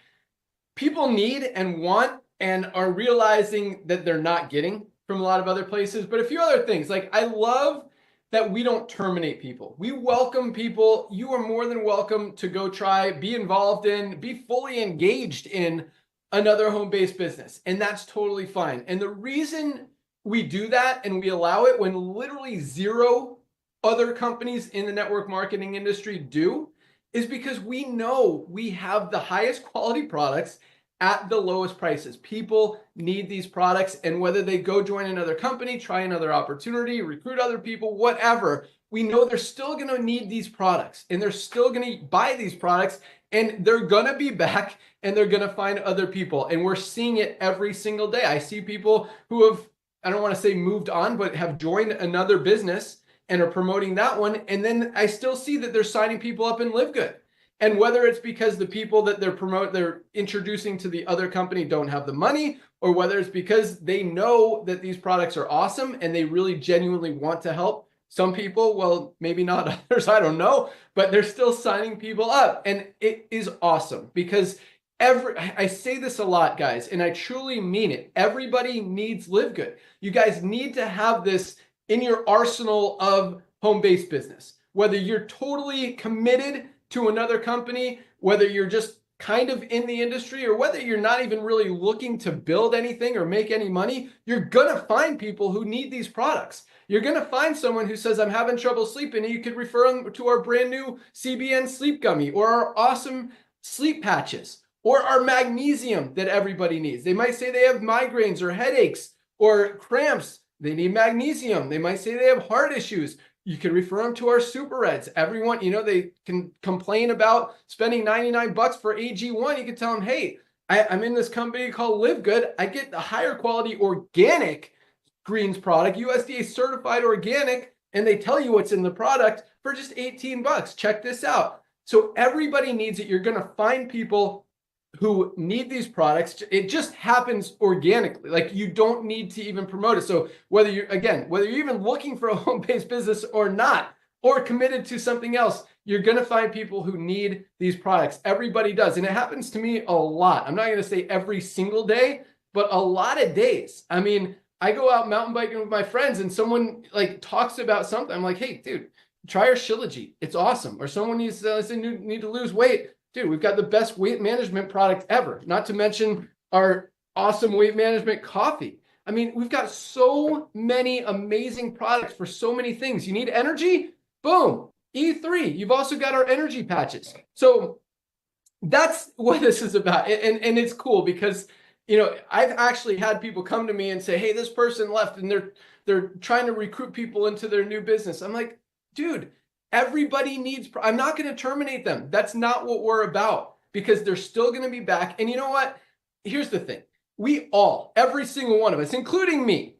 people need and want and are realizing that they're not getting from a lot of other places. But a few other things, like I love that we don't terminate people. We welcome people. You are more than welcome to go try, be involved in, be fully engaged in another home-based business. And that's totally fine. And the reason we do that and we allow it when literally zero other companies in the network marketing industry do is because we know we have the highest quality products at the lowest prices. People need these products, and whether they go join another company, try another opportunity, recruit other people, whatever, we know they're still going to need these products, and they're still going to buy these products, and they're going to be back, and they're going to find other people. And we're seeing it every single day. I see people who have, I don't want to say moved on, but have joined another business and are promoting that one. And then I still see that they're signing people up in Live Good. And whether it's because the people that they're introducing to the other company don't have the money, or whether it's because they know that these products are awesome and they really genuinely want to help some people, well, maybe not others, I don't know, but they're still signing people up. And it is awesome because I say this a lot, guys, and I truly mean it. Everybody needs Live Good. You guys need to have this in your arsenal of home-based business, whether you're totally committed to another company, whether you're just kind of in the industry, or whether you're not even really looking to build anything or make any money, you're going to find people who need these products. You're going to find someone who says, I'm having trouble sleeping, and you could refer them to our brand new CBN sleep gummy, or our awesome sleep patches, or our magnesium that everybody needs. They might say they have migraines or headaches or cramps. They need magnesium. They might say they have heart issues. You can refer them to our Super Reds. Everyone, they can complain about spending $99 for AG1. You can tell them, hey, I'm in this company called LiveGood. I get the higher quality organic greens product, USDA certified organic, and they tell you what's in the product for just $18. Check this out. So everybody needs it. You're going to find people who need these products. It just happens organically. Like, you don't need to even promote it. So whether you're even looking for a home-based business or not, or committed to something else, you're going to find people who need these products. Everybody does. And it happens to me a lot. I'm not going to say every single day, but a lot of days. I mean, I go out mountain biking with my friends and someone like talks about something. I'm like, hey, dude, try our Shilajit. It's awesome. Or someone needs need to lose weight. Dude, we've got the best weight management product ever. Not to mention our awesome weight management coffee. I mean, we've got so many amazing products for so many things. You need energy? Boom, E3. You've also got our energy patches. So that's what this is about. And it's cool because, I've actually had people come to me and say, hey, this person left and they're trying to recruit people into their new business. I'm like, dude, everybody needs, I'm not going to terminate them. That's not what we're about, because they're still going to be back. And you know what? Here's the thing. We all, every single one of us, including me,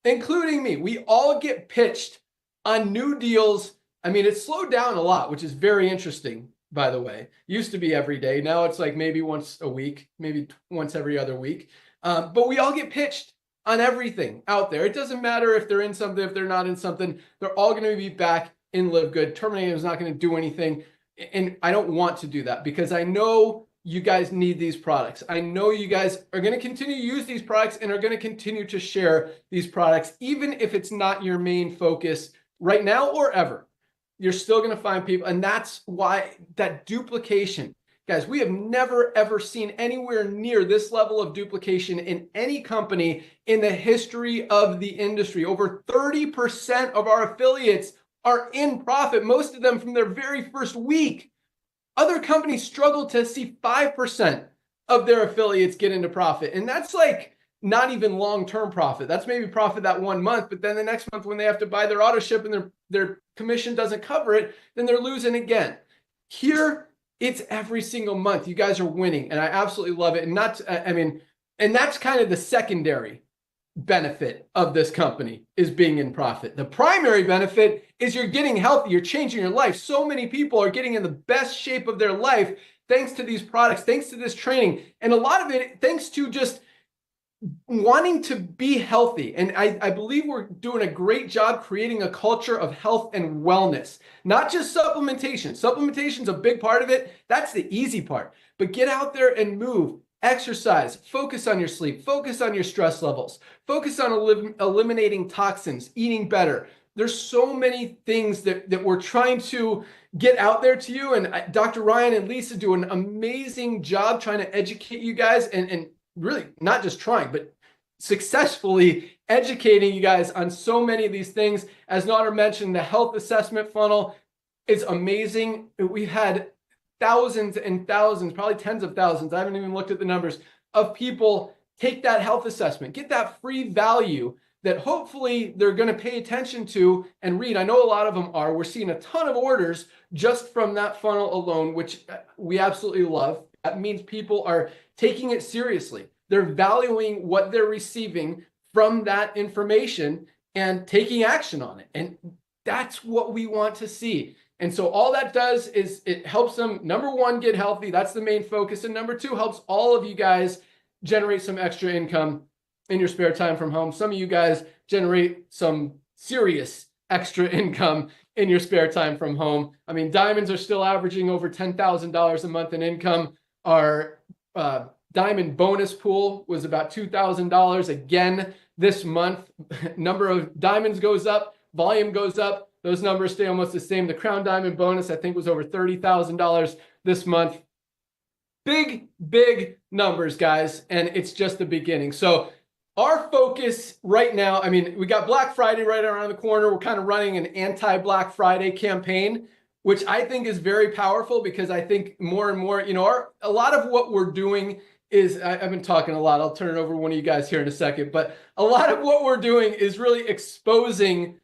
we all get pitched on new deals. I mean, it's slowed down a lot, which is very interesting, by the way. Used to be every day. Now it's like maybe once a week, maybe once every other week. But we all get pitched on everything out there. It doesn't matter if they're in something, if they're not in something, they're all going to be back in LiveGood. Terminating is not going to do anything. And I don't want to do that, because I know you guys need these products. I know you guys are going to continue to use these products and are going to continue to share these products, even if it's not your main focus right now or ever. You're still going to find people. And that's why that duplication, guys, we have never, ever seen anywhere near this level of duplication in any company in the history of the industry. Over 30% of our affiliates are in profit, most of them from their very first week. Other companies struggle to see 5% of their affiliates get into profit. And that's like not even long-term profit. That's maybe profit that 1 month, but then the next month when they have to buy their auto ship and their commission doesn't cover it, then they're losing again. Here, it's every single month. You guys are winning, and I absolutely love it. And that's kind of the secondary benefit of this company, is being in profit. The primary benefit is you're getting healthy, you're changing your life. So many people are getting in the best shape of their life thanks to these products, thanks to this training, and a lot of it thanks to just wanting to be healthy. And I believe we're doing a great job creating a culture of health and wellness, not just supplementation. Supplementation's a big part of it. That's the easy part. But get out there and move. Exercise, focus on your sleep, focus on your stress levels, focus on eliminating toxins, eating better. There's so many things that we're trying to get out there to you. And Dr. Ryan and Lisa do an amazing job trying to educate you guys, and really not just trying, but successfully educating you guys on so many of these things. As Nader mentioned, the health assessment funnel is amazing. We've had thousands and thousands, probably tens of thousands, I haven't even looked at the numbers, of people take that health assessment, get that free value that hopefully they're going to pay attention to and read. I know a lot of them are. We're seeing a ton of orders just from that funnel alone, which we absolutely love. That means people are taking it seriously. They're valuing what they're receiving from that information and taking action on it. And that's what we want to see. And so all that does is it helps them, number one, get healthy. That's the main focus. And number two, helps all of you guys generate some extra income in your spare time from home. Some of you guys generate some serious extra income in your spare time from home. I mean, diamonds are still averaging over $10,000 a month in income. Our diamond bonus pool was about $2,000 again this month. Number of diamonds goes up, volume goes up. Those numbers stay almost the same. The crown diamond bonus, I think, was over $30,000 this month. big, big numbers, guys, and it's just the beginning. So our focus right now, I mean, we got Black Friday right around the corner. We're kind of running an anti-Black Friday campaign, which I think is very powerful because I think more and more, a lot of what we're doing is, I've been talking a lot. I'll turn it over to one of you guys here in a second, but a lot of what we're doing is really exposing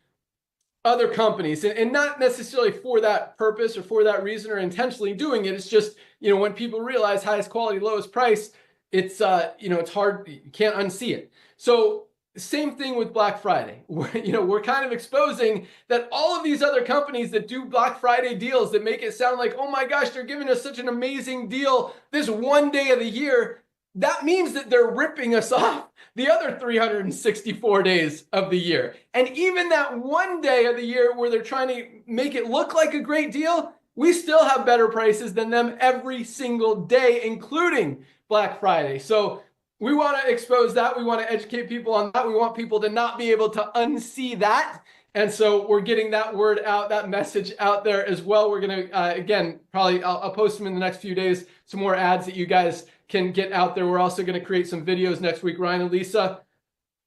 other companies, and not necessarily for that purpose or for that reason or intentionally doing it. It's just, when people realize highest quality, lowest price, it's, it's hard, you can't unsee it. So same thing with Black Friday. We're kind of exposing that all of these other companies that do Black Friday deals that make it sound like, oh my gosh, they're giving us such an amazing deal this one day of the year. That means that they're ripping us off the other 364 days of the year. And even that one day of the year where they're trying to make it look like a great deal, we still have better prices than them every single day, including Black Friday. So we want to expose that. We want to educate people on that. We want people to not be able to unsee that. And so we're getting that word out, that message out there as well. We're going to, again, probably I'll post them in the next few days, some more ads that you guys can get out there. We're also going to create some videos next week. Ryan and Lisa,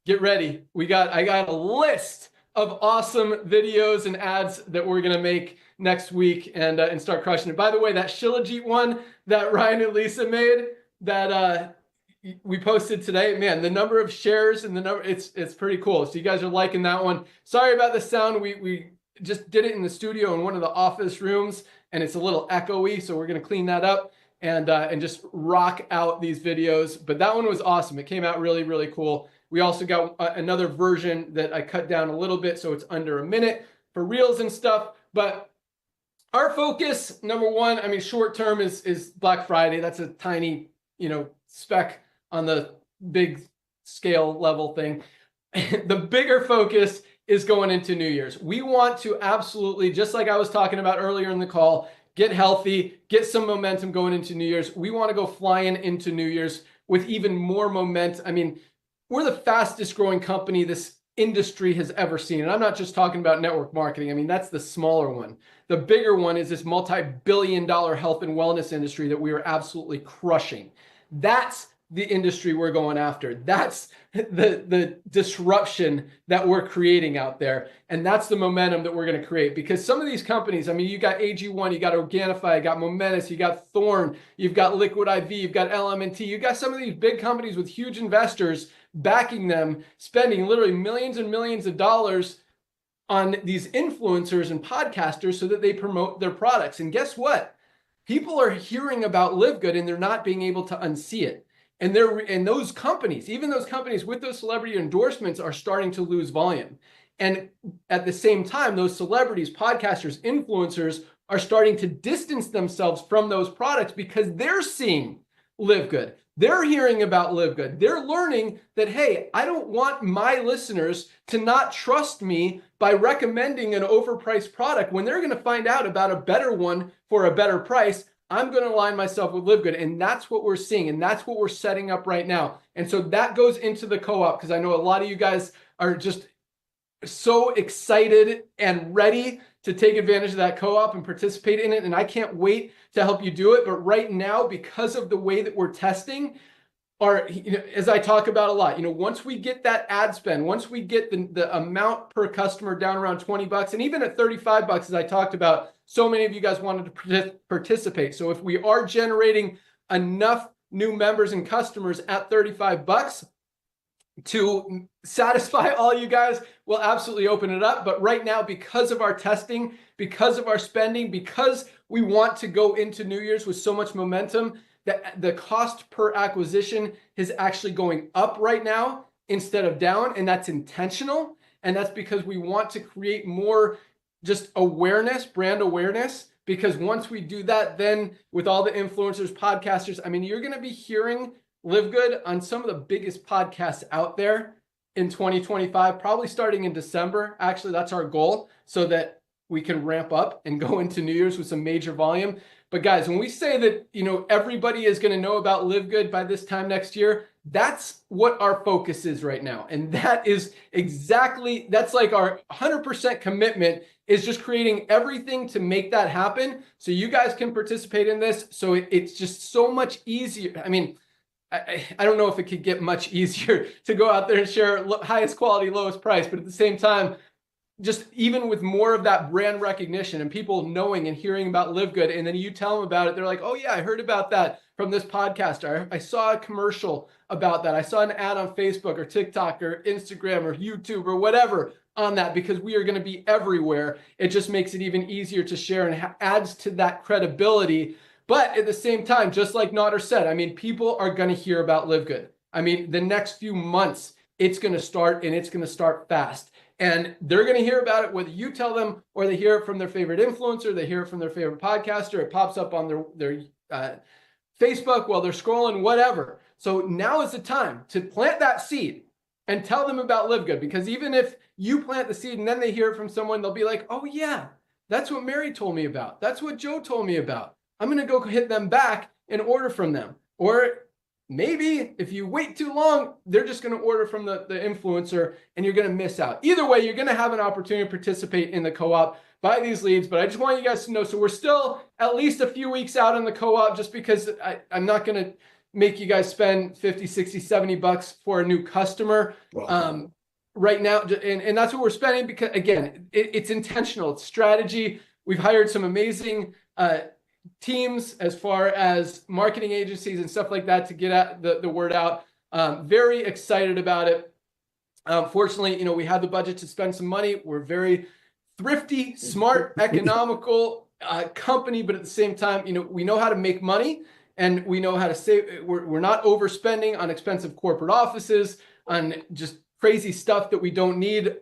get ready. I got a list of awesome videos and ads that we're going to make next week and start crushing it. By the way, that Shilajit one that Ryan and Lisa made, that we posted today, man, the number of shares and the number, it's pretty cool. So you guys are liking that one. Sorry about the sound. We just did it in the studio in one of the office rooms, and it's a little echoey, so we're going to clean that up and just rock out these videos. But that one was awesome. It came out really, really cool. We also got another version that I cut down a little bit, so it's under a minute for reels and stuff. But our focus, number one, I mean, short term is Black Friday. That's a tiny, speck on the big scale level thing. The bigger focus is going into New Year's. We want to absolutely, just like I was talking about earlier in the call, get healthy, get some momentum going into New Year's. We want to go flying into New Year's with even more momentum. I mean, we're the fastest growing company this industry has ever seen. And I'm not just talking about network marketing. I mean, that's the smaller one. The bigger one is this multi-billion-dollar health and wellness industry that we are absolutely crushing. That's the industry we're going after. That's the disruption that we're creating out there. And that's the momentum that we're going to create. Because some of these companies, I mean, you got AG1, you got Organifi, you got Momentus, you got Thorn, you've got Liquid IV, you've got LMNT, you got some of these big companies with huge investors backing them, spending literally millions and millions of dollars on these influencers and podcasters so that they promote their products. And guess what? People are hearing about LiveGood and they're not being able to unsee it. And those companies, even those companies with those celebrity endorsements, are starting to lose volume. And at the same time, those celebrities, podcasters, influencers are starting to distance themselves from those products because they're seeing LiveGood. They're hearing about LiveGood. They're learning that, hey, I don't want my listeners to not trust me by recommending an overpriced product when they're going to find out about a better one for a better price. I'm going to align myself with LiveGood. And that's what we're seeing. And that's what we're setting up right now. And so that goes into the co-op, because I know a lot of you guys are just so excited and ready to take advantage of that co-op and participate in it. And I can't wait to help you do it. But right now, because of the way that we're testing, as I talk about a lot, once we get that ad spend, once we get the amount per customer down around $20, and even at $35, as I talked about, so many of you guys wanted to participate. So if we are generating enough new members and customers at $35 to satisfy all you guys, we'll absolutely open it up. But right now, because of our testing, because of our spending, because we want to go into New Year's with so much momentum, that the cost per acquisition is actually going up right now instead of down. And that's intentional. And that's because we want to create more just awareness, brand awareness, because once we do that, then with all the influencers, podcasters, I mean, you're going to be hearing LiveGood on some of the biggest podcasts out there in 2025, probably starting in December. Actually, that's our goal, so that we can ramp up and go into New Year's with some major volume. But guys, when we say that, everybody is going to know about LiveGood by this time next year, That's what our focus is right now. And that is exactly, that's like our 100% commitment is just creating everything to make that happen. So you guys can participate in this. So it's just so much easier. I mean, I don't know if it could get much easier to go out there and share highest quality, lowest price, but at the same time, just even with more of that brand recognition and people knowing and hearing about Live Good, and then you tell them about it, they're like, oh yeah, I heard about that from this podcast. I saw a commercial about that. I saw an ad on Facebook or TikTok or Instagram or YouTube or whatever on that, because we are going to be everywhere. It just makes it even easier to share and adds to that credibility. But at the same time, just like Nader said, I mean, people are going to hear about Live Good. I mean, the next few months, it's going to start, and it's going to start fast. And they're going to hear about it whether you tell them or they hear it from their favorite influencer, they hear it from their favorite podcaster, it pops up on their Facebook while they're scrolling, whatever. So now is the time to plant that seed and tell them about Live Good, because even if you plant the seed and then they hear it from someone, they'll be like, oh yeah, that's what Mary told me about. That's what Joe told me about. I'm going to go hit them back and order from them. Or maybe if you wait too long, they're just going to order from the influencer and you're going to miss out. Either way, you're going to have an opportunity to participate in the co-op, buy these leads. But I just want you guys to know, so we're still at least a few weeks out in the co-op, just because I'm not going to make you guys spend 50, 60, 70 bucks for a new customer right now. And that's what we're spending, because again, it's intentional, it's strategy. We've hired some amazing teams as far as marketing agencies and stuff like that to get the word out. Very excited about it. Fortunately, we had the budget to spend some money. We're very thrifty, smart, economical company, but at the same time, we know how to make money and we know how to save. We're not overspending on expensive corporate offices, on just crazy stuff that we don't need,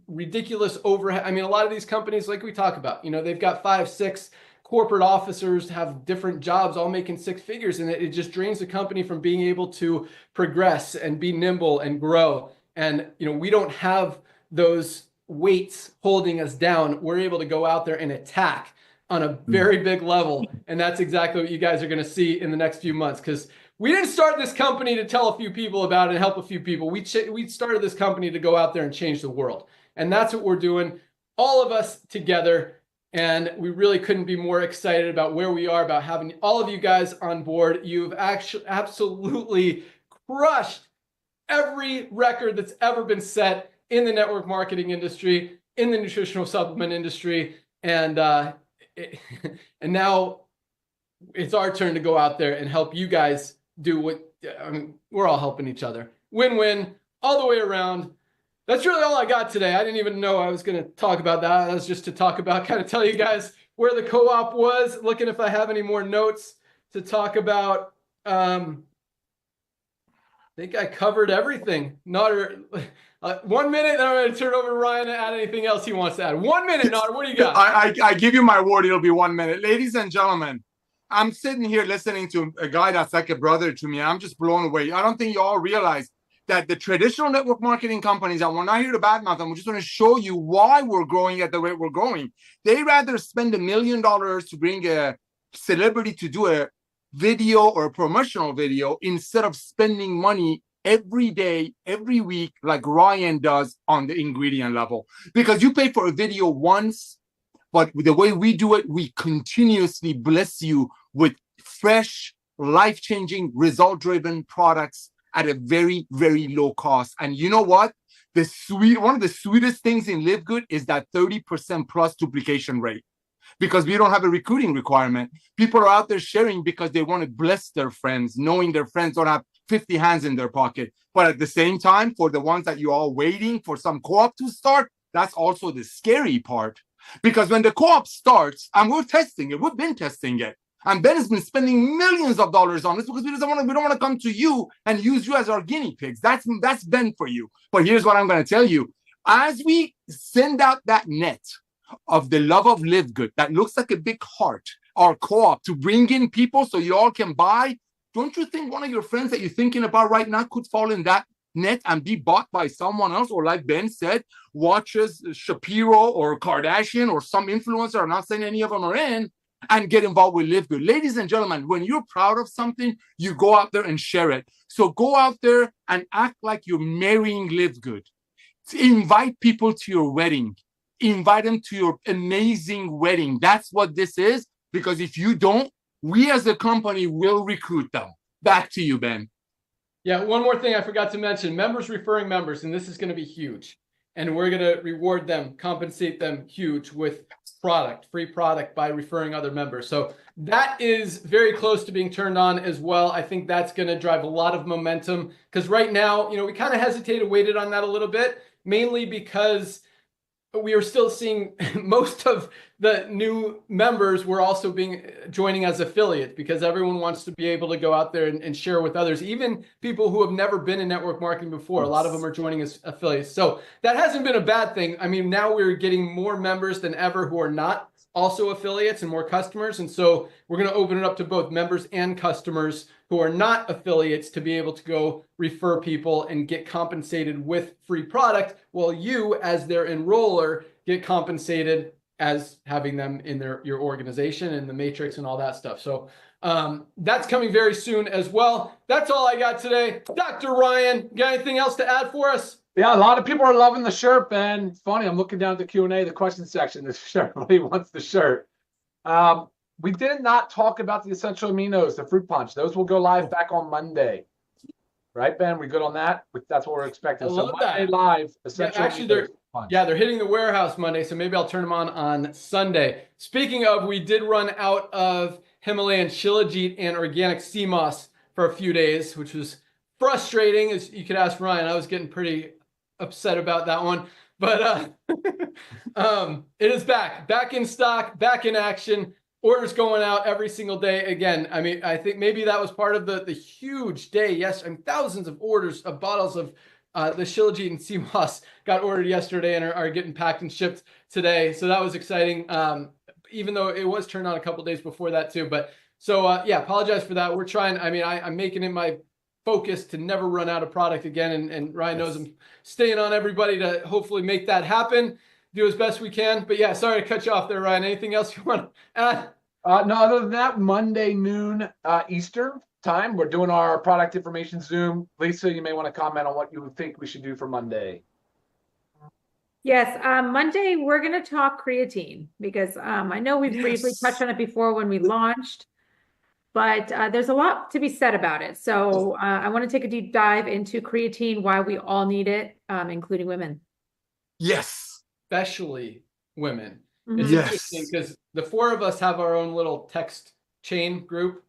ridiculous overhead. I mean, a lot of these companies, like we talk about, they've got 5, 6 corporate officers, have different jobs, all making 6 figures, and it just drains the company from being able to progress and be nimble and grow. And we don't have those weights holding us down. We're able to go out there and attack on a very big level, and that's exactly what you guys are going to see in the next few months, because we didn't start this company to tell a few people about it and help a few people. We started this company to go out there and change the world, and that's what we're doing, all of us together. And we really couldn't be more excited about where we are, about having all of you guys on board. You've actually absolutely crushed every record that's ever been set in the network marketing industry, in the nutritional supplement industry. And now it's our turn to go out there and help you guys do what, we're all helping each other. Win-win all the way around. That's really all I got today. I didn't even know I was going to talk about that. That was just to talk about, kind of tell you guys where the co-op was, looking if I have any more notes to talk about. I think I covered everything. Nader, 1 minute, then I'm going to turn it over to Ryan to add anything else he wants to add. 1 minute, Nader, what do you got? I give you my word, it'll be 1 minute. Ladies and gentlemen, I'm sitting here listening to a guy that's like a brother to me. I'm just blown away. I don't think you all realize that the traditional network marketing companies, and we're not here to badmouth them, we're just going to show you why we're growing at the rate we're growing. They rather spend $1 million to bring a celebrity to do a video or a promotional video instead of spending money every day, every week, like Ryan does on the ingredient level. Because you pay for a video once, but the way we do it, we continuously bless you with fresh, life-changing, result-driven products at a very, very low cost. And you know what? One of the sweetest things in Live Good is that 30% plus duplication rate, because we don't have a recruiting requirement. People are out there sharing because they want to bless their friends, knowing their friends don't have 50 hands in their pocket. But at the same time, for the ones that you're all waiting for some co-op to start, that's also the scary part. Because when the co-op starts, and we're testing it, we've been testing it, and Ben has been spending millions of dollars on this because we don't want to come to you and use you as our guinea pigs. That's Ben for you. But here's what I'm going to tell you. As we send out that net of the love of Live Good that looks like a big heart, our co-op, to bring in people so you all can buy, don't you think one of your friends that you're thinking about right now could fall in that net and be bought by someone else? Or like Ben said, watches Shapiro or Kardashian or some influencer, I'm not saying any of them are in, and get involved with Live Good. Ladies and gentlemen, when you're proud of something, you go out there and share it. So go out there and act like you're marrying Live Good. Invite people to your wedding. Invite them to your amazing wedding. That's what this is. Because if you don't, we as a company will recruit them. Back to you, Ben. Yeah, one more thing I forgot to mention, members referring members, and this is going to be huge. And we're going to reward them, compensate them huge with product, free product by referring other members. So that is very close to being turned on as well. I think that's going to drive a lot of momentum because right now, you know, we kind of hesitated, waited on that a little bit, mainly because we are still seeing most of the new members were also joining as affiliates because everyone wants to be able to go out there and share with others, even people who have never been in network marketing before. A lot of them are joining as affiliates. So that hasn't been a bad thing. I mean, now we're getting more members than ever who are not also affiliates and more customers. And so we're going to open it up to both members and customers who are not affiliates to be able to go refer people and get compensated with free product, while you, as their enroller, get compensated as having them in your organization and the matrix and all that stuff. So that's coming very soon as well. That's all I got today. Dr. Ryan, got anything else to add for us? Yeah, a lot of people are loving the shirt, Ben. It's funny, I'm looking down at the Q&A, the question section. The shirt, everybody wants the shirt. We did not talk about the essential aminos, the fruit punch. Those will go live back on Monday. Right, Ben? We good on that? That's what we're expecting. I love so Monday that. live, essential actually, aminos punch. they're hitting the warehouse Monday, so maybe I'll turn them on Sunday. Speaking of, we did run out of Himalayan Shilajit and organic sea moss for a few days, which was frustrating. As you could ask Ryan, I was getting pretty upset about that one, but it is back in stock, back in action. Orders going out every single day. Again, I mean, I think maybe that was part of the huge day. Yes, and thousands of orders of bottles of the Shilajit and sea moss got ordered yesterday and are getting packed and shipped today. So that was exciting. Even though it was turned on a couple days before that too. But so yeah, apologize for that. We're trying. I mean, I'm making it my focus to never run out of product again. And Ryan knows I'm staying on everybody to hopefully make that happen. Do as best we can. But yeah, sorry to cut you off there, Ryan. Anything else you want to add? No, other than that, Monday noon Eastern time, we're doing our product information Zoom. Lisa, you may want to comment on what you think we should do for Monday. Yes, Monday we're going to talk creatine because I know we've briefly touched on it before when we launched, but there's a lot to be said about it. So I want to take a deep dive into creatine, why we all need it, including women. Yes. Especially women. Mm-hmm. It's interesting because the four of us have our own little text chain group,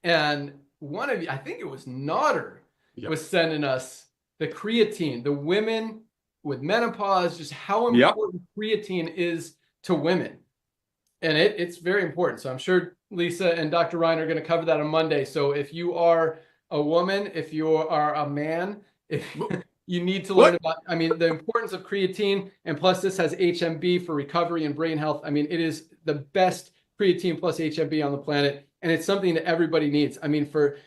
and one of you, I think it was Nodder, was sending us the creatine, the women with menopause, just how important creatine is to women. And it's very important. So I'm sure Lisa and Dr. Ryan are going to cover that on Monday. So if you are a woman, if you are a man, if you need to learn about, I mean, the importance of creatine, and plus this has HMB for recovery and brain health. I mean, it is the best creatine plus HMB on the planet, and it's something that everybody needs. I mean, for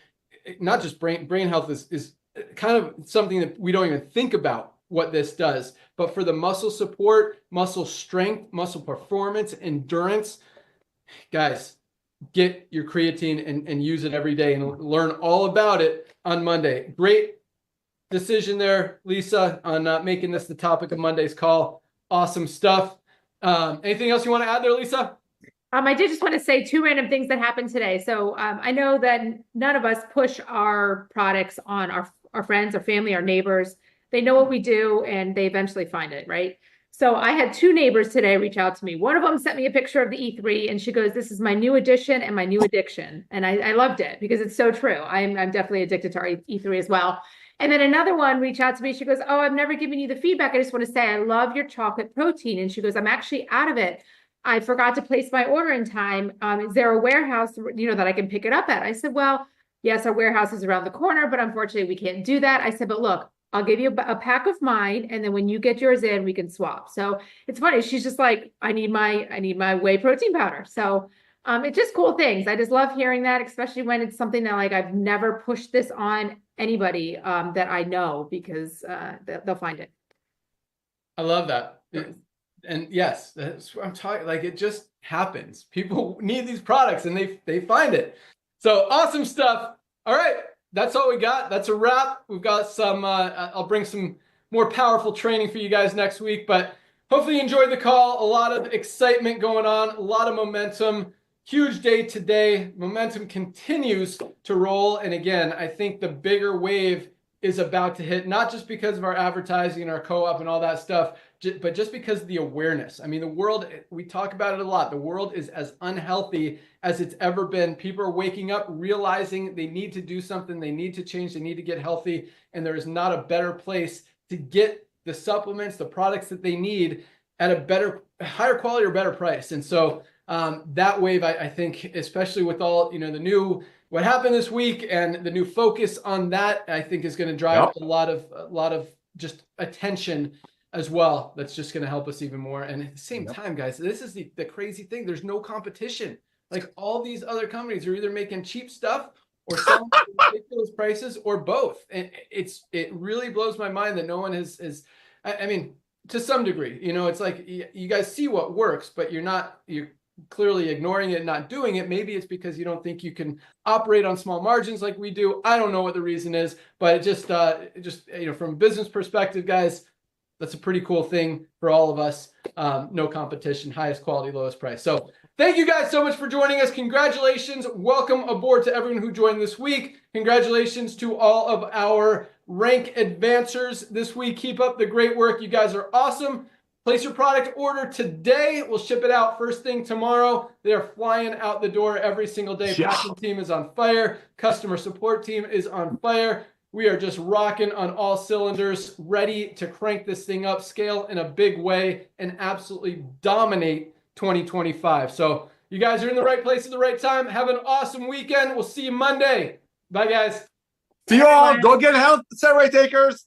not just brain health is kind of something that we don't even think about what this does, but for the muscle support, muscle strength, muscle performance, endurance, guys, get your creatine and use it every day and learn all about it on Monday. Great decision there, Lisa, on making this the topic of Monday's call. Awesome stuff. Anything else you want to add there, Lisa? I did just want to say two random things that happened today. So I know that none of us push our products on our friends, our family, our neighbors. They know what we do and they eventually find it, right? So I had two neighbors today reach out to me. One of them sent me a picture of the E3 and she goes, "This is my new addition and my new addiction." And I loved it because it's so true. I'm definitely addicted to our E3 as well. And then another one reached out to me. She goes, "Oh, I've never given you the feedback. I just want to say I love your chocolate protein." And she goes, "I'm actually out of it. I forgot to place my order in time. Is there a warehouse, that I can pick it up at?" I said, "Well, yes, our warehouse is around the corner, but unfortunately we can't do that." I said, "But look, I'll give you a pack of mine, and then when you get yours in, we can swap." So it's funny. She's just like, I need my whey protein powder. So it's just cool things. I just love hearing that, especially when it's something that like I've never pushed this on anybody that I know, because they'll find it. I love that. And yes, that's what I'm talking. Like, it just happens. People need these products and they find it. So awesome stuff. All right, that's all we got. That's a wrap. We've got some. I'll bring some more powerful training for you guys next week. But hopefully you enjoyed the call. A lot of excitement going on. A lot of momentum. Huge day today. Momentum continues to roll. And again, I think the bigger wave is about to hit, not just because of our advertising and our co-op and all that stuff, but just because of the awareness. I mean, the world, we talk about it a lot. The world is as unhealthy as it's ever been. People are waking up, realizing they need to do something. They need to change. They need to get healthy. And there is not a better place to get the supplements, the products that they need at a better, higher quality or better price. And so that wave, I think, especially with all, the new, what happened this week and the new focus on that, I think is going to drive a lot of just attention as well. That's just going to help us even more. And at the same time, guys, this is the crazy thing. There's no competition. Like, all these other companies are either making cheap stuff or selling ridiculous prices or both. And it really blows my mind that no one is, I mean, to some degree, it's like you guys see what works, but you're clearly ignoring it, not doing it. Maybe it's because you don't think you can operate on small margins like we do. I don't know what the reason is, but it just from a business perspective, guys, that's a pretty cool thing for all of us. No competition, highest quality, lowest price. So thank you guys so much for joining us. Congratulations. Welcome aboard to everyone who joined this week. Congratulations to all of our rank advancers this week. Keep up the great work. You guys are awesome. Place your product order today. We'll ship it out first thing tomorrow. They are flying out the door every single day. Packing team is on fire. Customer support team is on fire. We are just rocking on all cylinders, ready to crank this thing up, scale in a big way, and absolutely dominate 2025. So you guys are in the right place at the right time. Have an awesome weekend. We'll see you Monday. Bye, guys. See you all. Go get health, Saturday takers.